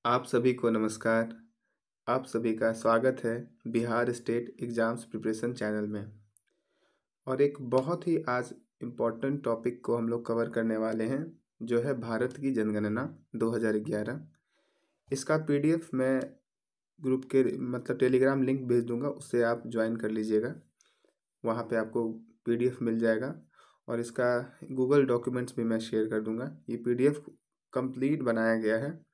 आप सभी को नमस्कार। आप सभी का स्वागत है Bihar state exams preparation channel में। और एक बहुत ही आज इम्पोर्टेंट टॉपिक को हम लोग कवर करने वाले हैं, जो है भारत की जनगणना 2011। इसका पीडीएफ मैं ग्रुप के टेलीग्राम लिंक भेज दूंगा, उससे आप ज्वाइन कर लीजिएगा। वहाँ पे आपको पीडीएफ मिल जाएगा और इसका गूगल डॉक्यूमेंट्स भी मैं शेयर कर दूंगा। ये पीडीएफ कंप्लीट बनाया गया है,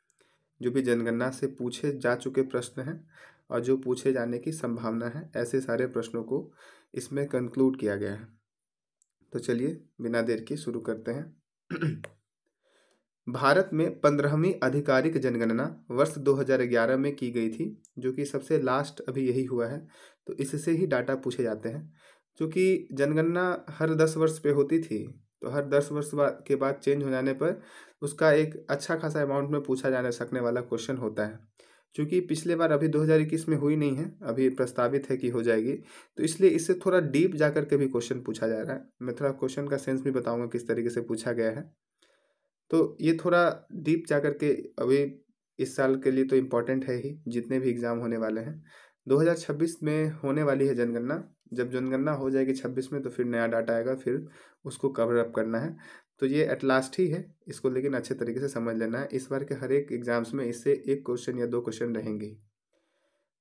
जो भी जनगणना से पूछे जा चुके प्रश्न हैं और जो पूछे जाने की संभावना है, ऐसे सारे प्रश्नों को इसमें कंक्लूड किया गया है। तो चलिए बिना देर के शुरू करते हैं। भारत में 15वीं आधिकारिक जनगणना वर्ष 2011 में की गई थी, जो कि सबसे लास्ट अभी यही हुआ है। तो इससे ही डाटा पूछे जाते हैं, क्योंकि जनगणना हर 10 वर्ष पे होती थी। तो हर 10 वर्ष के बाद चेंज हो जाने पर उसका एक अच्छा खासा अमाउंट में पूछा जाने सकने वाला क्वेश्चन होता है। क्योंकि पिछले बार अभी 2021 में हुई नहीं है, अभी प्रस्तावित है कि हो जाएगी, तो इसलिए इससे थोड़ा डीप जाकर के भी क्वेश्चन पूछा जा रहा है। मैं थोड़ा क्वेश्चन का सेंस भी बताऊंगा किस तरीके से पूछा गया है। तो ये थोड़ा डीप जा कर के अभी इस साल के लिए तो इम्पोर्टेंट है ही, जितने भी एग्ज़ाम होने वाले हैं। 2026 में होने वाली है जनगणना। जब जनगणना हो जाएगी 26 में, तो फिर नया डाटा आएगा, फिर उसको कवर अप करना है। तो ये एट लास्ट ही है इसको, लेकिन अच्छे तरीके से समझ लेना है। इस बार के हर एक एग्जाम्स में इससे एक क्वेश्चन या दो क्वेश्चन रहेंगे।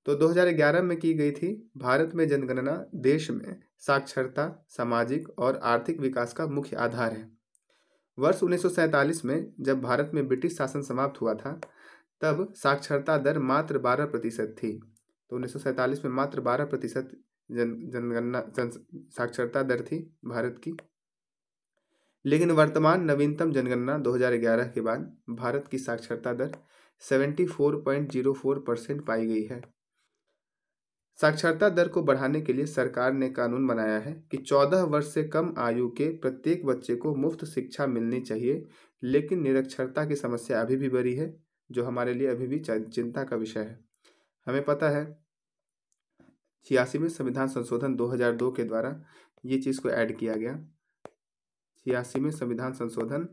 तो 2011 में की गई थी। भारत में जनगणना देश में साक्षरता, सामाजिक और आर्थिक विकास का मुख्य आधार है। वर्ष 1947 में जब भारत में ब्रिटिश शासन समाप्त हुआ था, तब साक्षरता दर मात्र 12% थी। तो 1947 में मात्र 12% जनगणना साक्षरता दर थी भारत की। लेकिन वर्तमान नवीनतम जनगणना 2011 के बाद भारत की साक्षरता दर 74.04% पाई गई है। साक्षरता दर को बढ़ाने के लिए सरकार ने कानून बनाया है कि 14 वर्ष से कम आयु के प्रत्येक बच्चे को मुफ्त शिक्षा मिलनी चाहिए। लेकिन निरक्षरता की समस्या अभी भी बड़ी है, जो हमारे लिए अभी भी चिंता का विषय है। हमें पता है 86वें संविधान संशोधन 2002 के द्वारा ये चीज़ को ऐड किया गया। 86वें संविधान संशोधन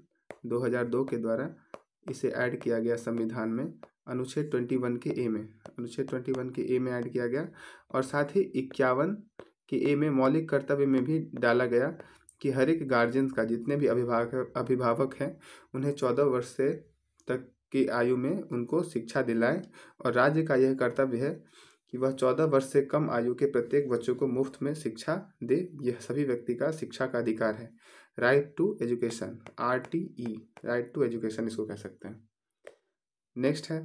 2002 के द्वारा इसे ऐड किया गया संविधान में, अनुच्छेद 21 के ए में। अनुच्छेद 21 के ए में ऐड किया गया, और साथ ही 51 के ए में मौलिक कर्तव्य में भी डाला गया कि हर एक गार्जियन का, जितने भी अभिभावक हैं, उन्हें 14 वर्ष से तक की आयु में उनको शिक्षा दिलाएं। और राज्य का यह कर्तव्य है कि वह 14 वर्ष से कम आयु के प्रत्येक बच्चों को मुफ्त में शिक्षा दे। यह सभी व्यक्ति का शिक्षा का अधिकार है। Right to education, RTE, right to education इसको कह सकते हैं। नेक्स्ट है,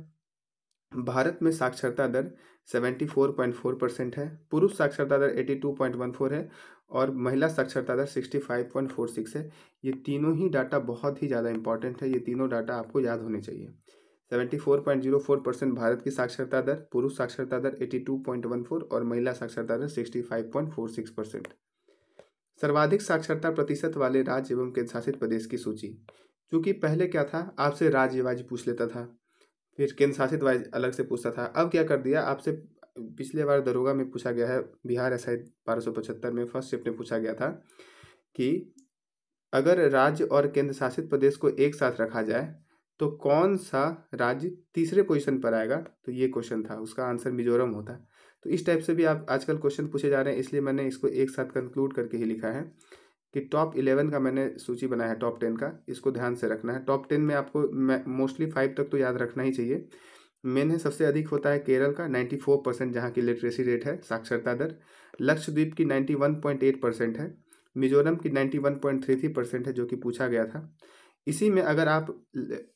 भारत में साक्षरता दर 74.4% है। पुरुष साक्षरता दर 82.14 है और महिला साक्षरता दर 65.46 है। ये तीनों ही डाटा बहुत ही ज़्यादा इंपॉर्टेंट है। ये तीनों डाटा आपको याद होने चाहिए। 74.04% भारत की साक्षरता दर, पुरुष साक्षरता दर 82.14 और महिला साक्षरता दर 65.46%। सर्वाधिक साक्षरता प्रतिशत वाले राज्य एवं केंद्र शासित प्रदेश की सूची। क्योंकि पहले क्या था, आपसे राज्य वाइज पूछ लेता था, फिर केंद्र शासित वाइज अलग से पूछता था। अब क्या कर दिया, आपसे पिछले बार दरोगा में पूछा गया है, बिहार SI 1275 में फर्स्ट शिफ्ट में पूछा गया था कि अगर राज्य और केंद्र शासित प्रदेश को एक साथ रखा जाए तो कौन सा राज्य तीसरे पोजीशन पर आएगा। तो ये क्वेश्चन था, उसका आंसर मिजोरम होता। तो इस टाइप से भी आप आजकल क्वेश्चन पूछे जा रहे हैं, इसलिए मैंने इसको एक साथ कंक्लूड करके ही लिखा है कि टॉप 11 का मैंने सूची बनाया है, टॉप 10 का। इसको ध्यान से रखना है। टॉप 10 में आपको मोस्टली 5 तक तो याद रखना ही चाहिए। मेन है, सबसे अधिक होता है केरल का 94%, जहाँ की लिटरेसी रेट है, साक्षरता दर। लक्षद्वीप की 91.8% है। मिजोरम की 91.33% है, जो कि पूछा गया था। इसी में अगर आप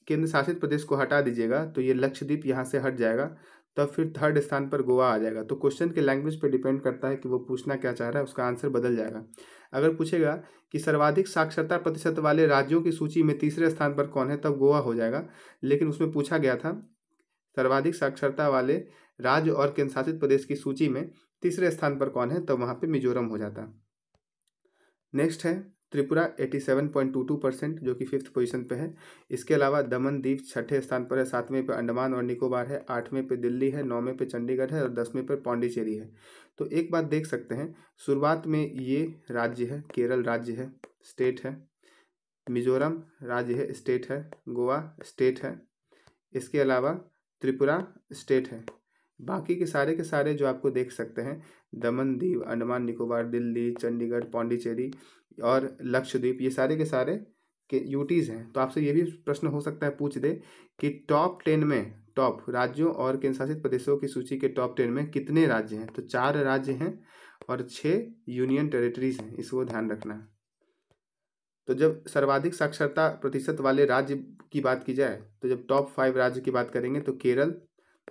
केंद्र शासित प्रदेश को हटा दीजिएगा तो ये लक्षद्वीप यहाँ से हट जाएगा, तब फिर थर्ड स्थान पर गोवा आ जाएगा। तो क्वेश्चन के लैंग्वेज पर डिपेंड करता है कि वो पूछना क्या चाह रहा है, उसका आंसर बदल जाएगा। अगर पूछेगा कि सर्वाधिक साक्षरता प्रतिशत वाले राज्यों की सूची में तीसरे स्थान पर कौन है, तब गोवा हो जाएगा। लेकिन उसमें पूछा गया था सर्वाधिक साक्षरता वाले राज्य और केंद्र शासित प्रदेश की सूची में तीसरे स्थान पर कौन है, तब वहाँ पे मिजोरम हो जाता। नेक्स्ट है त्रिपुरा 87.22%, जो कि 5th पोजीशन पे है। इसके अलावा दमन दीव 6ठे स्थान पर है। 7वें पे अंडमान और निकोबार है। 8वें पे दिल्ली है। 9वें पे चंडीगढ़ है और 10वें पे पौंडीचेरी है। तो एक बात देख सकते हैं, शुरुआत में ये राज्य है, केरल राज्य है, स्टेट है। मिजोरम राज्य है, स्टेट है। गोवा स्टेट है। इसके अलावा त्रिपुरा स्टेट है। बाकी के सारे जो आपको देख सकते हैं, दमन दीव, अंडमान निकोबार, दिल्ली, चंडीगढ़, पौंडीचेरी और लक्षद्वीप, ये सारे के सारे के यूटीज़ हैं। तो आपसे ये भी प्रश्न हो सकता है पूछ दे कि टॉप 10 में, टॉप राज्यों और केंद्र शासित प्रदेशों की सूची के टॉप 10 में कितने राज्य हैं? तो 4 राज्य हैं और 6 यूनियन टेरिटरीज हैं, इसको ध्यान रखना है। तो जब सर्वाधिक साक्षरता प्रतिशत वाले राज्य की बात की जाए, तो जब टॉप 5 राज्य की बात करेंगे तो केरल,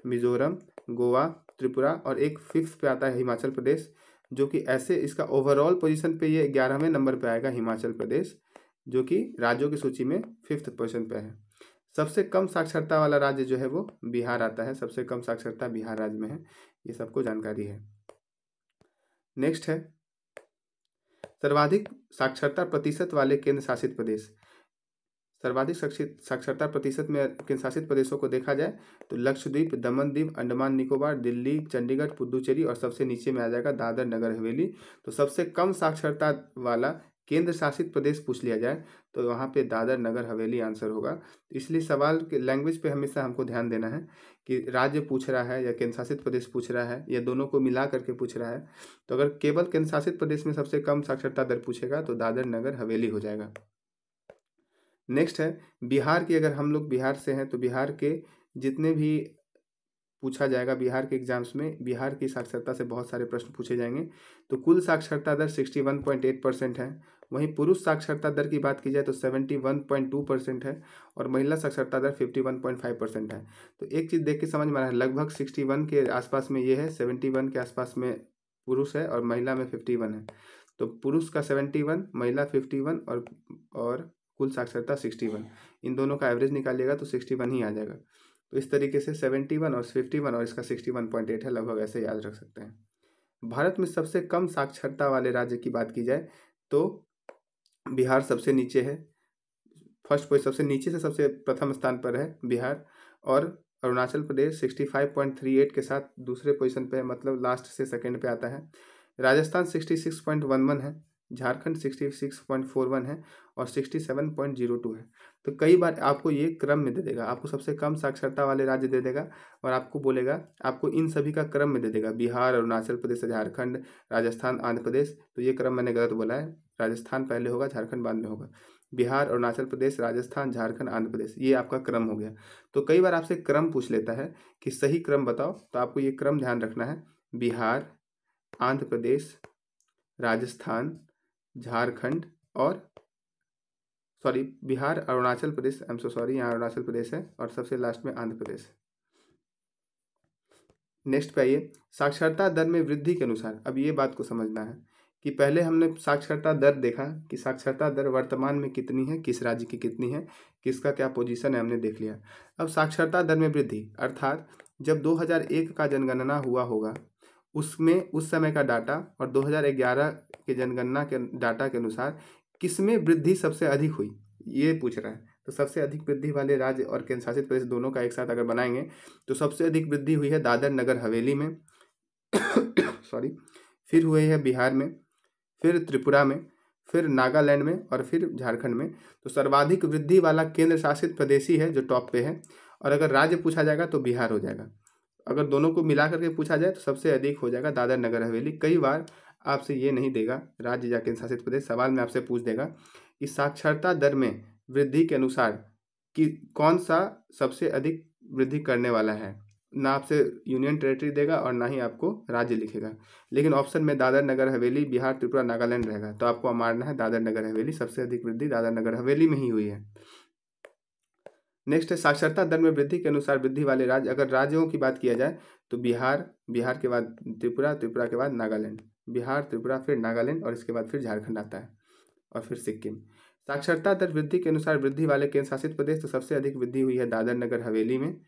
मिजोरम, गोवा, त्रिपुरा और एक 5th पे आता है हिमाचल प्रदेश, जो कि ऐसे इसका ओवरऑल पोजीशन पे ये 11वें नंबर पे आएगा हिमाचल प्रदेश, जो कि राज्यों की सूची में 5th पोजीशन पे है। सबसे कम साक्षरता वाला राज्य जो है वो बिहार आता है, सबसे कम साक्षरता बिहार राज्य में है, ये सबको जानकारी है। नेक्स्ट है सर्वाधिक साक्षरता प्रतिशत वाले केंद्र शासित प्रदेश। सर्वाधिक साक्षरता प्रतिशत में केंद्र शासित प्रदेशों को देखा जाए तो लक्षद्वीप, दमन दीव, अंडमान निकोबार, दिल्ली, चंडीगढ़, पुडुचेरी और सबसे नीचे में आ जाएगा दादर नगर हवेली। तो सबसे कम साक्षरता वाला केंद्र शासित प्रदेश पूछ लिया जाए तो वहाँ पे दादर नगर हवेली आंसर होगा। तो इसलिए सवाल के लैंग्वेज पे हमेशा हमको ध्यान देना है कि राज्य पूछ रहा है या केंद्र शासित प्रदेश पूछ रहा है या दोनों को मिला करके पूछ रहा है। तो अगर केवल केंद्र शासित प्रदेश में सबसे कम साक्षरता दर पूछेगा तो दादर नगर हवेली हो जाएगा। नेक्स्ट है बिहार की। अगर हम लोग बिहार से हैं तो बिहार के जितने भी पूछा जाएगा, बिहार के एग्जाम्स में बिहार की साक्षरता से बहुत सारे प्रश्न पूछे जाएंगे। तो कुल साक्षरता दर 61.8% है। वहीं पुरुष साक्षरता दर की बात की जाए तो 71.2% है और महिला साक्षरता दर 51.5% है। तो एक चीज़ देख के समझ में आ रहा है, लगभग 61 के आसपास में ये है, 71 के आसपास में पुरुष है और महिला में 51 है। तो पुरुष का 71, महिला 51 और कुल साक्षरता 61, इन दोनों का एवरेज निकालिएगा तो 61 ही आ जाएगा। तो इस तरीके से 71 और 51 और इसका 61.8 है, लगभग ऐसे याद रख सकते हैं। भारत में सबसे कम साक्षरता वाले राज्य की बात की जाए तो बिहार सबसे नीचे है, फर्स्ट पोजीशन, सबसे नीचे से सबसे प्रथम स्थान पर है बिहार। और अरुणाचल प्रदेश 65.38 के साथ दूसरे पोजीशन पे है, मतलब लास्ट से सेकंड पे आता है। राजस्थान 66.11 है, झारखंड 66.41 है और 67.02 है। तो कई बार आपको ये क्रम में दे देगा, आपको सबसे कम साक्षरता वाले राज्य दे देगा और आपको बोलेगा, आपको इन सभी का क्रम में दे देगा, बिहार, अरुणाचल प्रदेश, झारखंड, राजस्थान, आंध्र प्रदेश। तो ये क्रम मैंने गलत बोला है, राजस्थान पहले होगा, झारखंड बाद में होगा। बिहार, अरुणाचल प्रदेश, राजस्थान, झारखंड, आंध्र प्रदेश, ये आपका क्रम हो गया। तो कई बार आपसे क्रम पूछ लेता है कि सही क्रम बताओ, तो आपको ये क्रम ध्यान रखना है, बिहार, आंध्र प्रदेश, राजस्थान, झारखंड और Bihar, Arunachal Pradesh, I am so sorry, यहाँ अरुणाचल प्रदेश है और सबसे लास्ट में आंध्र प्रदेश। नेक्स्ट पे आइए, साक्षरता दर में वृद्धि के अनुसार। अब ये बात को समझना है कि पहले हमने साक्षरता दर देखा कि साक्षरता दर वर्तमान में कितनी है, किस राज्य की कितनी है, किसका क्या पोजीशन है, हमने देख लिया। अब साक्षरता दर में वृद्धि अर्थात जब 2001 का जनगणना हुआ होगा उसमें उस समय का डाटा और 2011 के जनगणना के डाटा के अनुसार किसमें वृद्धि सबसे अधिक हुई, ये पूछ रहा है। तो सबसे अधिक वृद्धि वाले राज्य और केंद्र शासित प्रदेश दोनों का एक साथ अगर बनाएंगे तो सबसे अधिक वृद्धि हुई है दादर नगर हवेली में सॉरी, फिर हुई है बिहार में, फिर त्रिपुरा में, फिर नागालैंड में और फिर झारखंड में। तो सर्वाधिक वृद्धि वाला केंद्र शासित प्रदेश ही है जो टॉप पे है। और अगर राज्य पूछा जाएगा तो बिहार हो जाएगा। अगर दोनों को मिला करके पूछा जाए तो सबसे अधिक हो जाएगा दादर नगर हवेली। कई बार आपसे ये नहीं देगा राज्य या केंद्र शासित प्रदेश, सवाल में आपसे पूछ देगा कि साक्षरता दर में वृद्धि के अनुसार कि कौन सा सबसे अधिक वृद्धि करने वाला है। ना आपसे यूनियन टेरिटरी देगा और ना ही आपको राज्य लिखेगा, लेकिन ऑप्शन में दादर नगर हवेली, बिहार, त्रिपुरा, नागालैंड रहेगा। तो आपको मारना है दादर नगर हवेली, सबसे अधिक वृद्धि दादर नगर हवेली में ही हुई है। नेक्स्ट है साक्षरता दर में वृद्धि के अनुसार वृद्धि वाले राज्य। अगर राज्यों की बात किया जाए तो बिहार, बिहार के बाद त्रिपुरा, त्रिपुरा के बाद नागालैंड, बिहार, त्रिपुरा, फिर नागालैंड और इसके बाद फिर झारखंड आता है और फिर सिक्किम। साक्षरता दर वृद्धि के अनुसार वृद्धि वाले केंद्र शासित प्रदेश, तो सबसे अधिक वृद्धि हुई है दादर नगर हवेली में,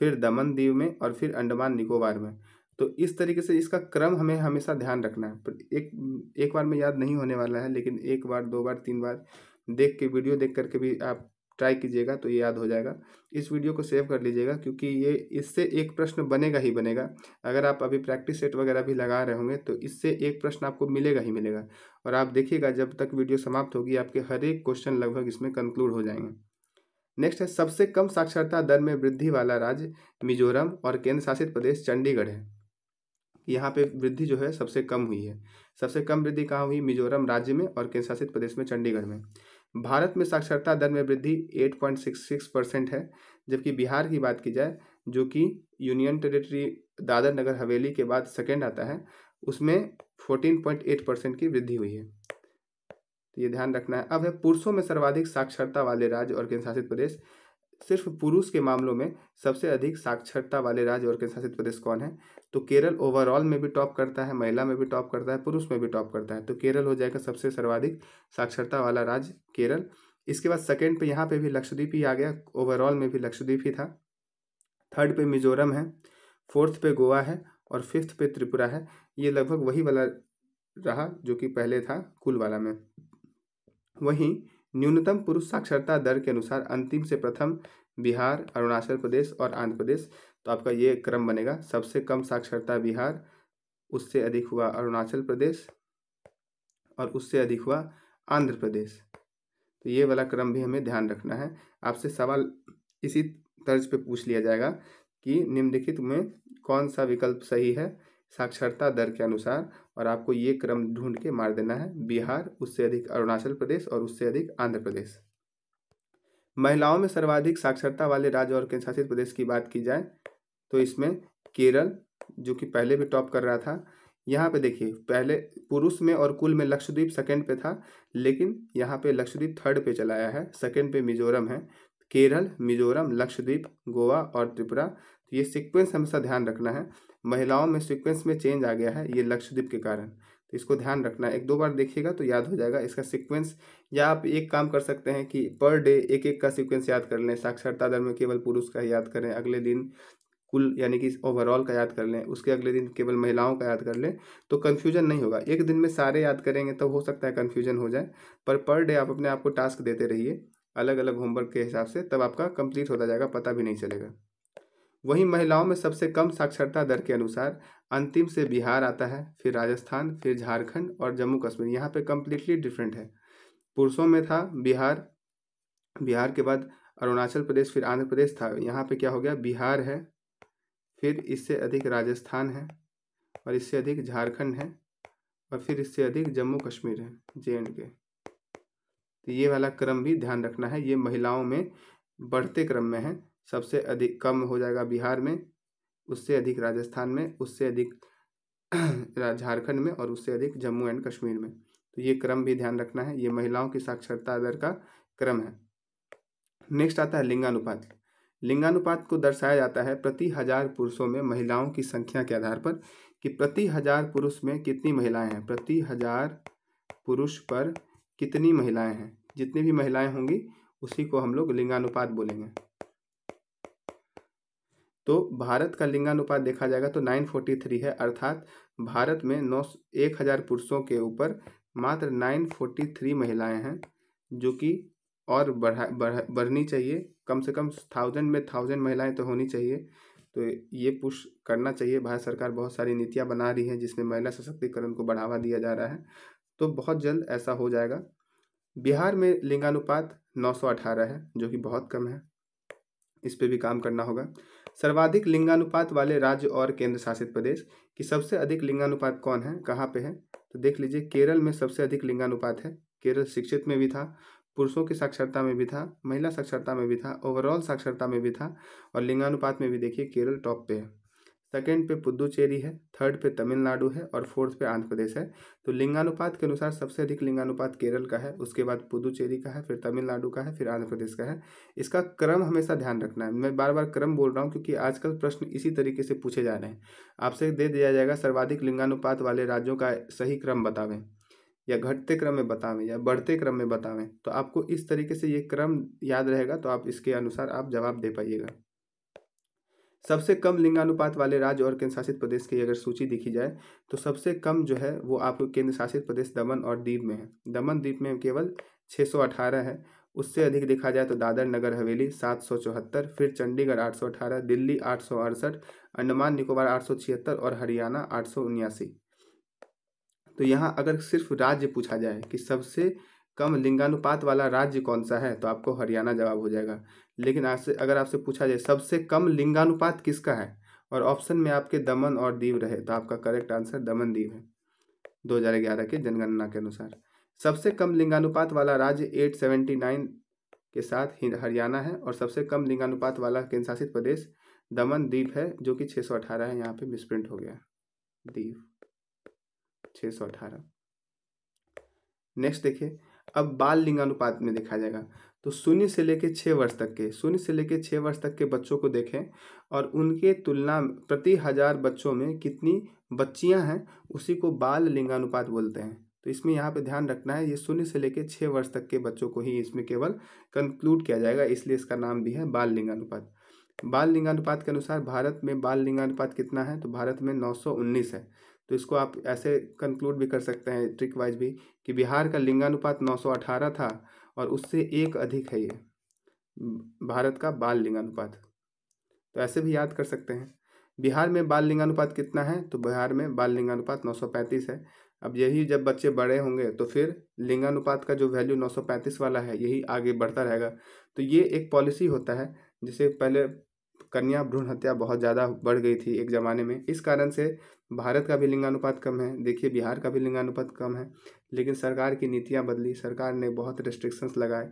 फिर दमन दीव में और फिर अंडमान निकोबार में। तो इस तरीके से इसका क्रम हमें हमेशा ध्यान रखना है। एक बार में याद नहीं होने वाला है, लेकिन एक बार, दो बार, तीन बार देख के, वीडियो देख करके भी आप ट्राई कीजिएगा तो ये याद हो जाएगा। इस वीडियो को सेव कर लीजिएगा क्योंकि ये इससे एक प्रश्न बनेगा ही बनेगा। अगर आप अभी प्रैक्टिस सेट वगैरह भी लगा रहे होंगे तो इससे एक प्रश्न आपको मिलेगा ही मिलेगा। और आप देखिएगा जब तक वीडियो समाप्त होगी आपके हर एक क्वेश्चन लगभग इसमें कंक्लूड हो जाएंगे। नेक्स्ट है सबसे कम साक्षरता दर में वृद्धि वाला राज्य मिजोरम और केंद्र शासित प्रदेश चंडीगढ़ है। यहाँ पे वृद्धि जो है सबसे कम हुई है। सबसे कम वृद्धि कहाँ हुई? मिजोरम राज्य में और केंद्र शासित प्रदेश में चंडीगढ़ में। भारत में साक्षरता दर में वृद्धि 8.66% है, जबकि बिहार की बात की जाए जो कि यूनियन टेरिटरी दादर नगर हवेली के बाद सेकेंड आता है, उसमें 14.8% की वृद्धि हुई है। तो ये ध्यान रखना है। अब है पुरुषों में सर्वाधिक साक्षरता वाले राज्य और केंद्र शासित प्रदेश। सिर्फ पुरुष के मामलों में सबसे अधिक साक्षरता वाले राज्य और केंद्र शासित प्रदेश कौन है? तो केरल ओवरऑल में भी टॉप करता है, महिला में भी टॉप करता है, पुरुष में भी टॉप करता है। तो केरल हो जाएगा सबसे सर्वाधिक साक्षरता वाला राज्य, केरल। इसके बाद सेकेंड पे यहाँ पे भी लक्षद्वीप ही आ गया, ओवरऑल में भी लक्षद्वीप ही था। थर्ड पे मिजोरम है, फोर्थ पे गोवा है और फिफ्थ पे त्रिपुरा है। ये लगभग वही वाला रहा जो कि पहले था कुल वाला में। वहीं न्यूनतम पुरुष साक्षरता दर के अनुसार अंतिम से प्रथम बिहार, अरुणाचल प्रदेश और आंध्र प्रदेश। तो आपका ये क्रम बनेगा, सबसे कम साक्षरता बिहार, उससे अधिक हुआ अरुणाचल प्रदेश और उससे अधिक हुआ आंध्र प्रदेश। तो ये वाला क्रम भी हमें ध्यान रखना है। आपसे सवाल इसी तर्ज पे पूछ लिया जाएगा कि निम्नलिखित में कौन सा विकल्प सही है साक्षरता दर के अनुसार, और आपको ये क्रम ढूंढ के मार देना है, बिहार, उससे अधिक अरुणाचल प्रदेश और उससे अधिक आंध्र प्रदेश। महिलाओं में सर्वाधिक साक्षरता वाले राज्य और केंद्र शासित प्रदेश की बात की जाए तो इसमें केरल जो कि पहले भी टॉप कर रहा था। यहाँ पे देखिए पहले पुरुष में और कुल में लक्षद्वीप सेकंड पे था, लेकिन यहाँ पे लक्षद्वीप थर्ड पे चला आया है। सेकंड पे मिजोरम है, केरल, मिजोरम, लक्षद्वीप, गोवा और त्रिपुरा। तो ये सीक्वेंस हमेशा ध्यान रखना है। महिलाओं में सीक्वेंस में चेंज आ गया है ये लक्षद्वीप के कारण, तो इसको ध्यान रखना है। एक दो बार देखिएगा तो याद हो जाएगा इसका सीक्वेंस। या आप एक काम कर सकते हैं कि पर डे एक एक का सीक्वेंस याद कर लें। साक्षरता दर में केवल पुरुष का याद करें, अगले दिन कुल यानी कि ओवरऑल का याद कर लें, उसके अगले दिन केवल महिलाओं का याद कर लें, तो कन्फ्यूजन नहीं होगा। एक दिन में सारे याद करेंगे तो हो सकता है कन्फ्यूजन हो जाए, पर डे आप अपने आप को टास्क देते रहिए अलग अलग होमवर्क के हिसाब से, तब आपका कंप्लीट होता जाएगा, पता भी नहीं चलेगा। वहीं महिलाओं में सबसे कम साक्षरता दर के अनुसार अंतिम से बिहार आता है, फिर राजस्थान, फिर झारखंड और जम्मू कश्मीर। यहाँ पे कम्प्लीटली डिफरेंट है। पुरुषों में था बिहार, बिहार के बाद अरुणाचल प्रदेश, फिर आंध्र प्रदेश था। यहाँ पे क्या हो गया, बिहार है, फिर इससे अधिक राजस्थान है और इससे अधिक झारखंड है और फिर इससे अधिक जम्मू कश्मीर है, JNK। तो ये वाला क्रम भी ध्यान रखना है। ये महिलाओं में बढ़ते क्रम में है, सबसे अधिक कम हो जाएगा बिहार में, उससे अधिक राजस्थान में, उससे अधिक झारखंड में और उससे अधिक जम्मू एंड कश्मीर में। तो ये क्रम भी ध्यान रखना है, ये महिलाओं की साक्षरता दर का क्रम है। नेक्स्ट आता है लिंगानुपात। लिंगानुपात को दर्शाया जाता है प्रति हजार पुरुषों में महिलाओं की संख्या के आधार पर, कि प्रति हजार पुरुष में कितनी महिलाएं हैं, प्रति हजार पुरुष पर कितनी महिलाएं हैं। जितनी भी महिलाएं होंगी उसी को हम लोग लिंगानुपात बोलेंगे। तो भारत का लिंगानुपात देखा जाएगा तो 943 है, अर्थात भारत में 1000 पुरुषों के ऊपर मात्र 943 महिलाएं हैं, जो कि और बढ़नी चाहिए। कम से कम 1000 में 1000 महिलाएं तो होनी चाहिए। तो ये पुश करना चाहिए। भारत सरकार बहुत सारी नीतियां बना रही है जिसमें महिला सशक्तिकरण को बढ़ावा दिया जा रहा है, तो बहुत जल्द ऐसा हो जाएगा। बिहार में लिंगानुपात 918 है, जो कि बहुत कम है, इस पे भी काम करना होगा। सर्वाधिक लिंगानुपात वाले राज्य और केंद्र शासित प्रदेश, कि सबसे अधिक लिंगानुपात कौन है, कहाँ पे है, तो देख लीजिए केरल में सबसे अधिक लिंगानुपात है। केरल शिक्षित में भी था, पुरुषों की साक्षरता में भी था, महिला साक्षरता में भी था, ओवरऑल साक्षरता में भी था, और लिंगानुपात में भी देखिए केरल टॉप पे है। सेकंड पे पुदुचेरी है, थर्ड पे तमिलनाडु है और फोर्थ पे आंध्र प्रदेश है। तो लिंगानुपात के अनुसार सबसे अधिक लिंगानुपात केरल का है, उसके बाद पुदुचेरी का है, फिर तमिलनाडु का है, फिर आंध्र प्रदेश का है। इसका क्रम हमेशा ध्यान रखना है। मैं बार बार क्रम बोल रहा हूँ क्योंकि आजकल प्रश्न इसी तरीके से पूछे जा रहे हैं। आपसे दे दिया जाएगा सर्वाधिक लिंगानुपात वाले राज्यों का सही क्रम बतावें, या घटते क्रम में बतावें या बढ़ते क्रम में बतावें। तो आपको इस तरीके से ये क्रम याद रहेगा, तो आप इसके अनुसार आप जवाब दे पाइएगा। सबसे कम लिंगानुपात वाले राज्य और केंद्र शासित प्रदेश की अगर सूची देखी जाए तो सबसे कम जो है वो आपको केंद्र शासित प्रदेश दमन और दीव में है। दमन द्वीप में केवल 618 है। उससे अधिक देखा जाए तो दादर नगर हवेली 774, फिर चंडीगढ़ 818, दिल्ली 868, अंडमान निकोबार 876 और हरियाणा 879। तो यहाँ अगर सिर्फ राज्य पूछा जाए कि सबसे कम लिंगानुपात वाला राज्य कौन सा है, तो आपको हरियाणा जवाब हो जाएगा। लेकिन आपसे अगर आपसे पूछा जाए सबसे कम लिंगानुपात किसका है, और ऑप्शन में आपके दमन और दीव रहे, तो आपका करेक्ट आंसर दमन दीव है 2011 के जनगणना के अनुसार। सबसे कम लिंगानुपात वाला राज्य 879 के साथ हरियाणा है, और सबसे कम लिंगानुपात वाला केंद्र शासित प्रदेश दमन दीव है जो कि 618 है। यहाँ पे मिसप्रिंट हो गया, दीव 618। नेक्स्ट देखिए, अब बाल लिंगानुपात में देखा जाएगा तो 0 से लेकर 6 वर्ष तक के 0 से लेकर 6 वर्ष तक के बच्चों को देखें और उनके तुलना प्रति 1000 बच्चों में कितनी बच्चियां हैं, उसी को बाल लिंगानुपात बोलते हैं। तो इसमें यहाँ पे ध्यान रखना है, ये 0 से लेकर 6 वर्ष तक के बच्चों को ही इसमें केवल कंक्लूड किया जाएगा, इसलिए इसका नाम भी है बाल लिंगानुपात। बाल लिंगानुपात के अनुसार भारत में बाल लिंगानुपात कितना है, तो भारत में 919 है। तो इसको आप ऐसे कंक्लूड भी कर सकते हैं ट्रिक वाइज भी कि बिहार का लिंगानुपात 918 था और उससे एक अधिक है ये भारत का बाल लिंगानुपात। तो ऐसे भी याद कर सकते हैं। बिहार में बाल लिंगानुपात कितना है, तो बिहार में बाल लिंगानुपात 935 है। अब यही जब बच्चे बड़े होंगे तो फिर लिंगानुपात का जो वैल्यू 935 वाला है यही आगे बढ़ता रहेगा। तो ये एक पॉलिसी होता है, जिसे पहले कन्या भ्रूण हत्या बहुत ज़्यादा बढ़ गई थी एक ज़माने में, इस कारण से भारत का भी लिंगानुपात कम है। देखिए बिहार का भी लिंगानुपात कम है, लेकिन सरकार की नीतियाँ बदली, सरकार ने बहुत रिस्ट्रिक्शंस लगाए,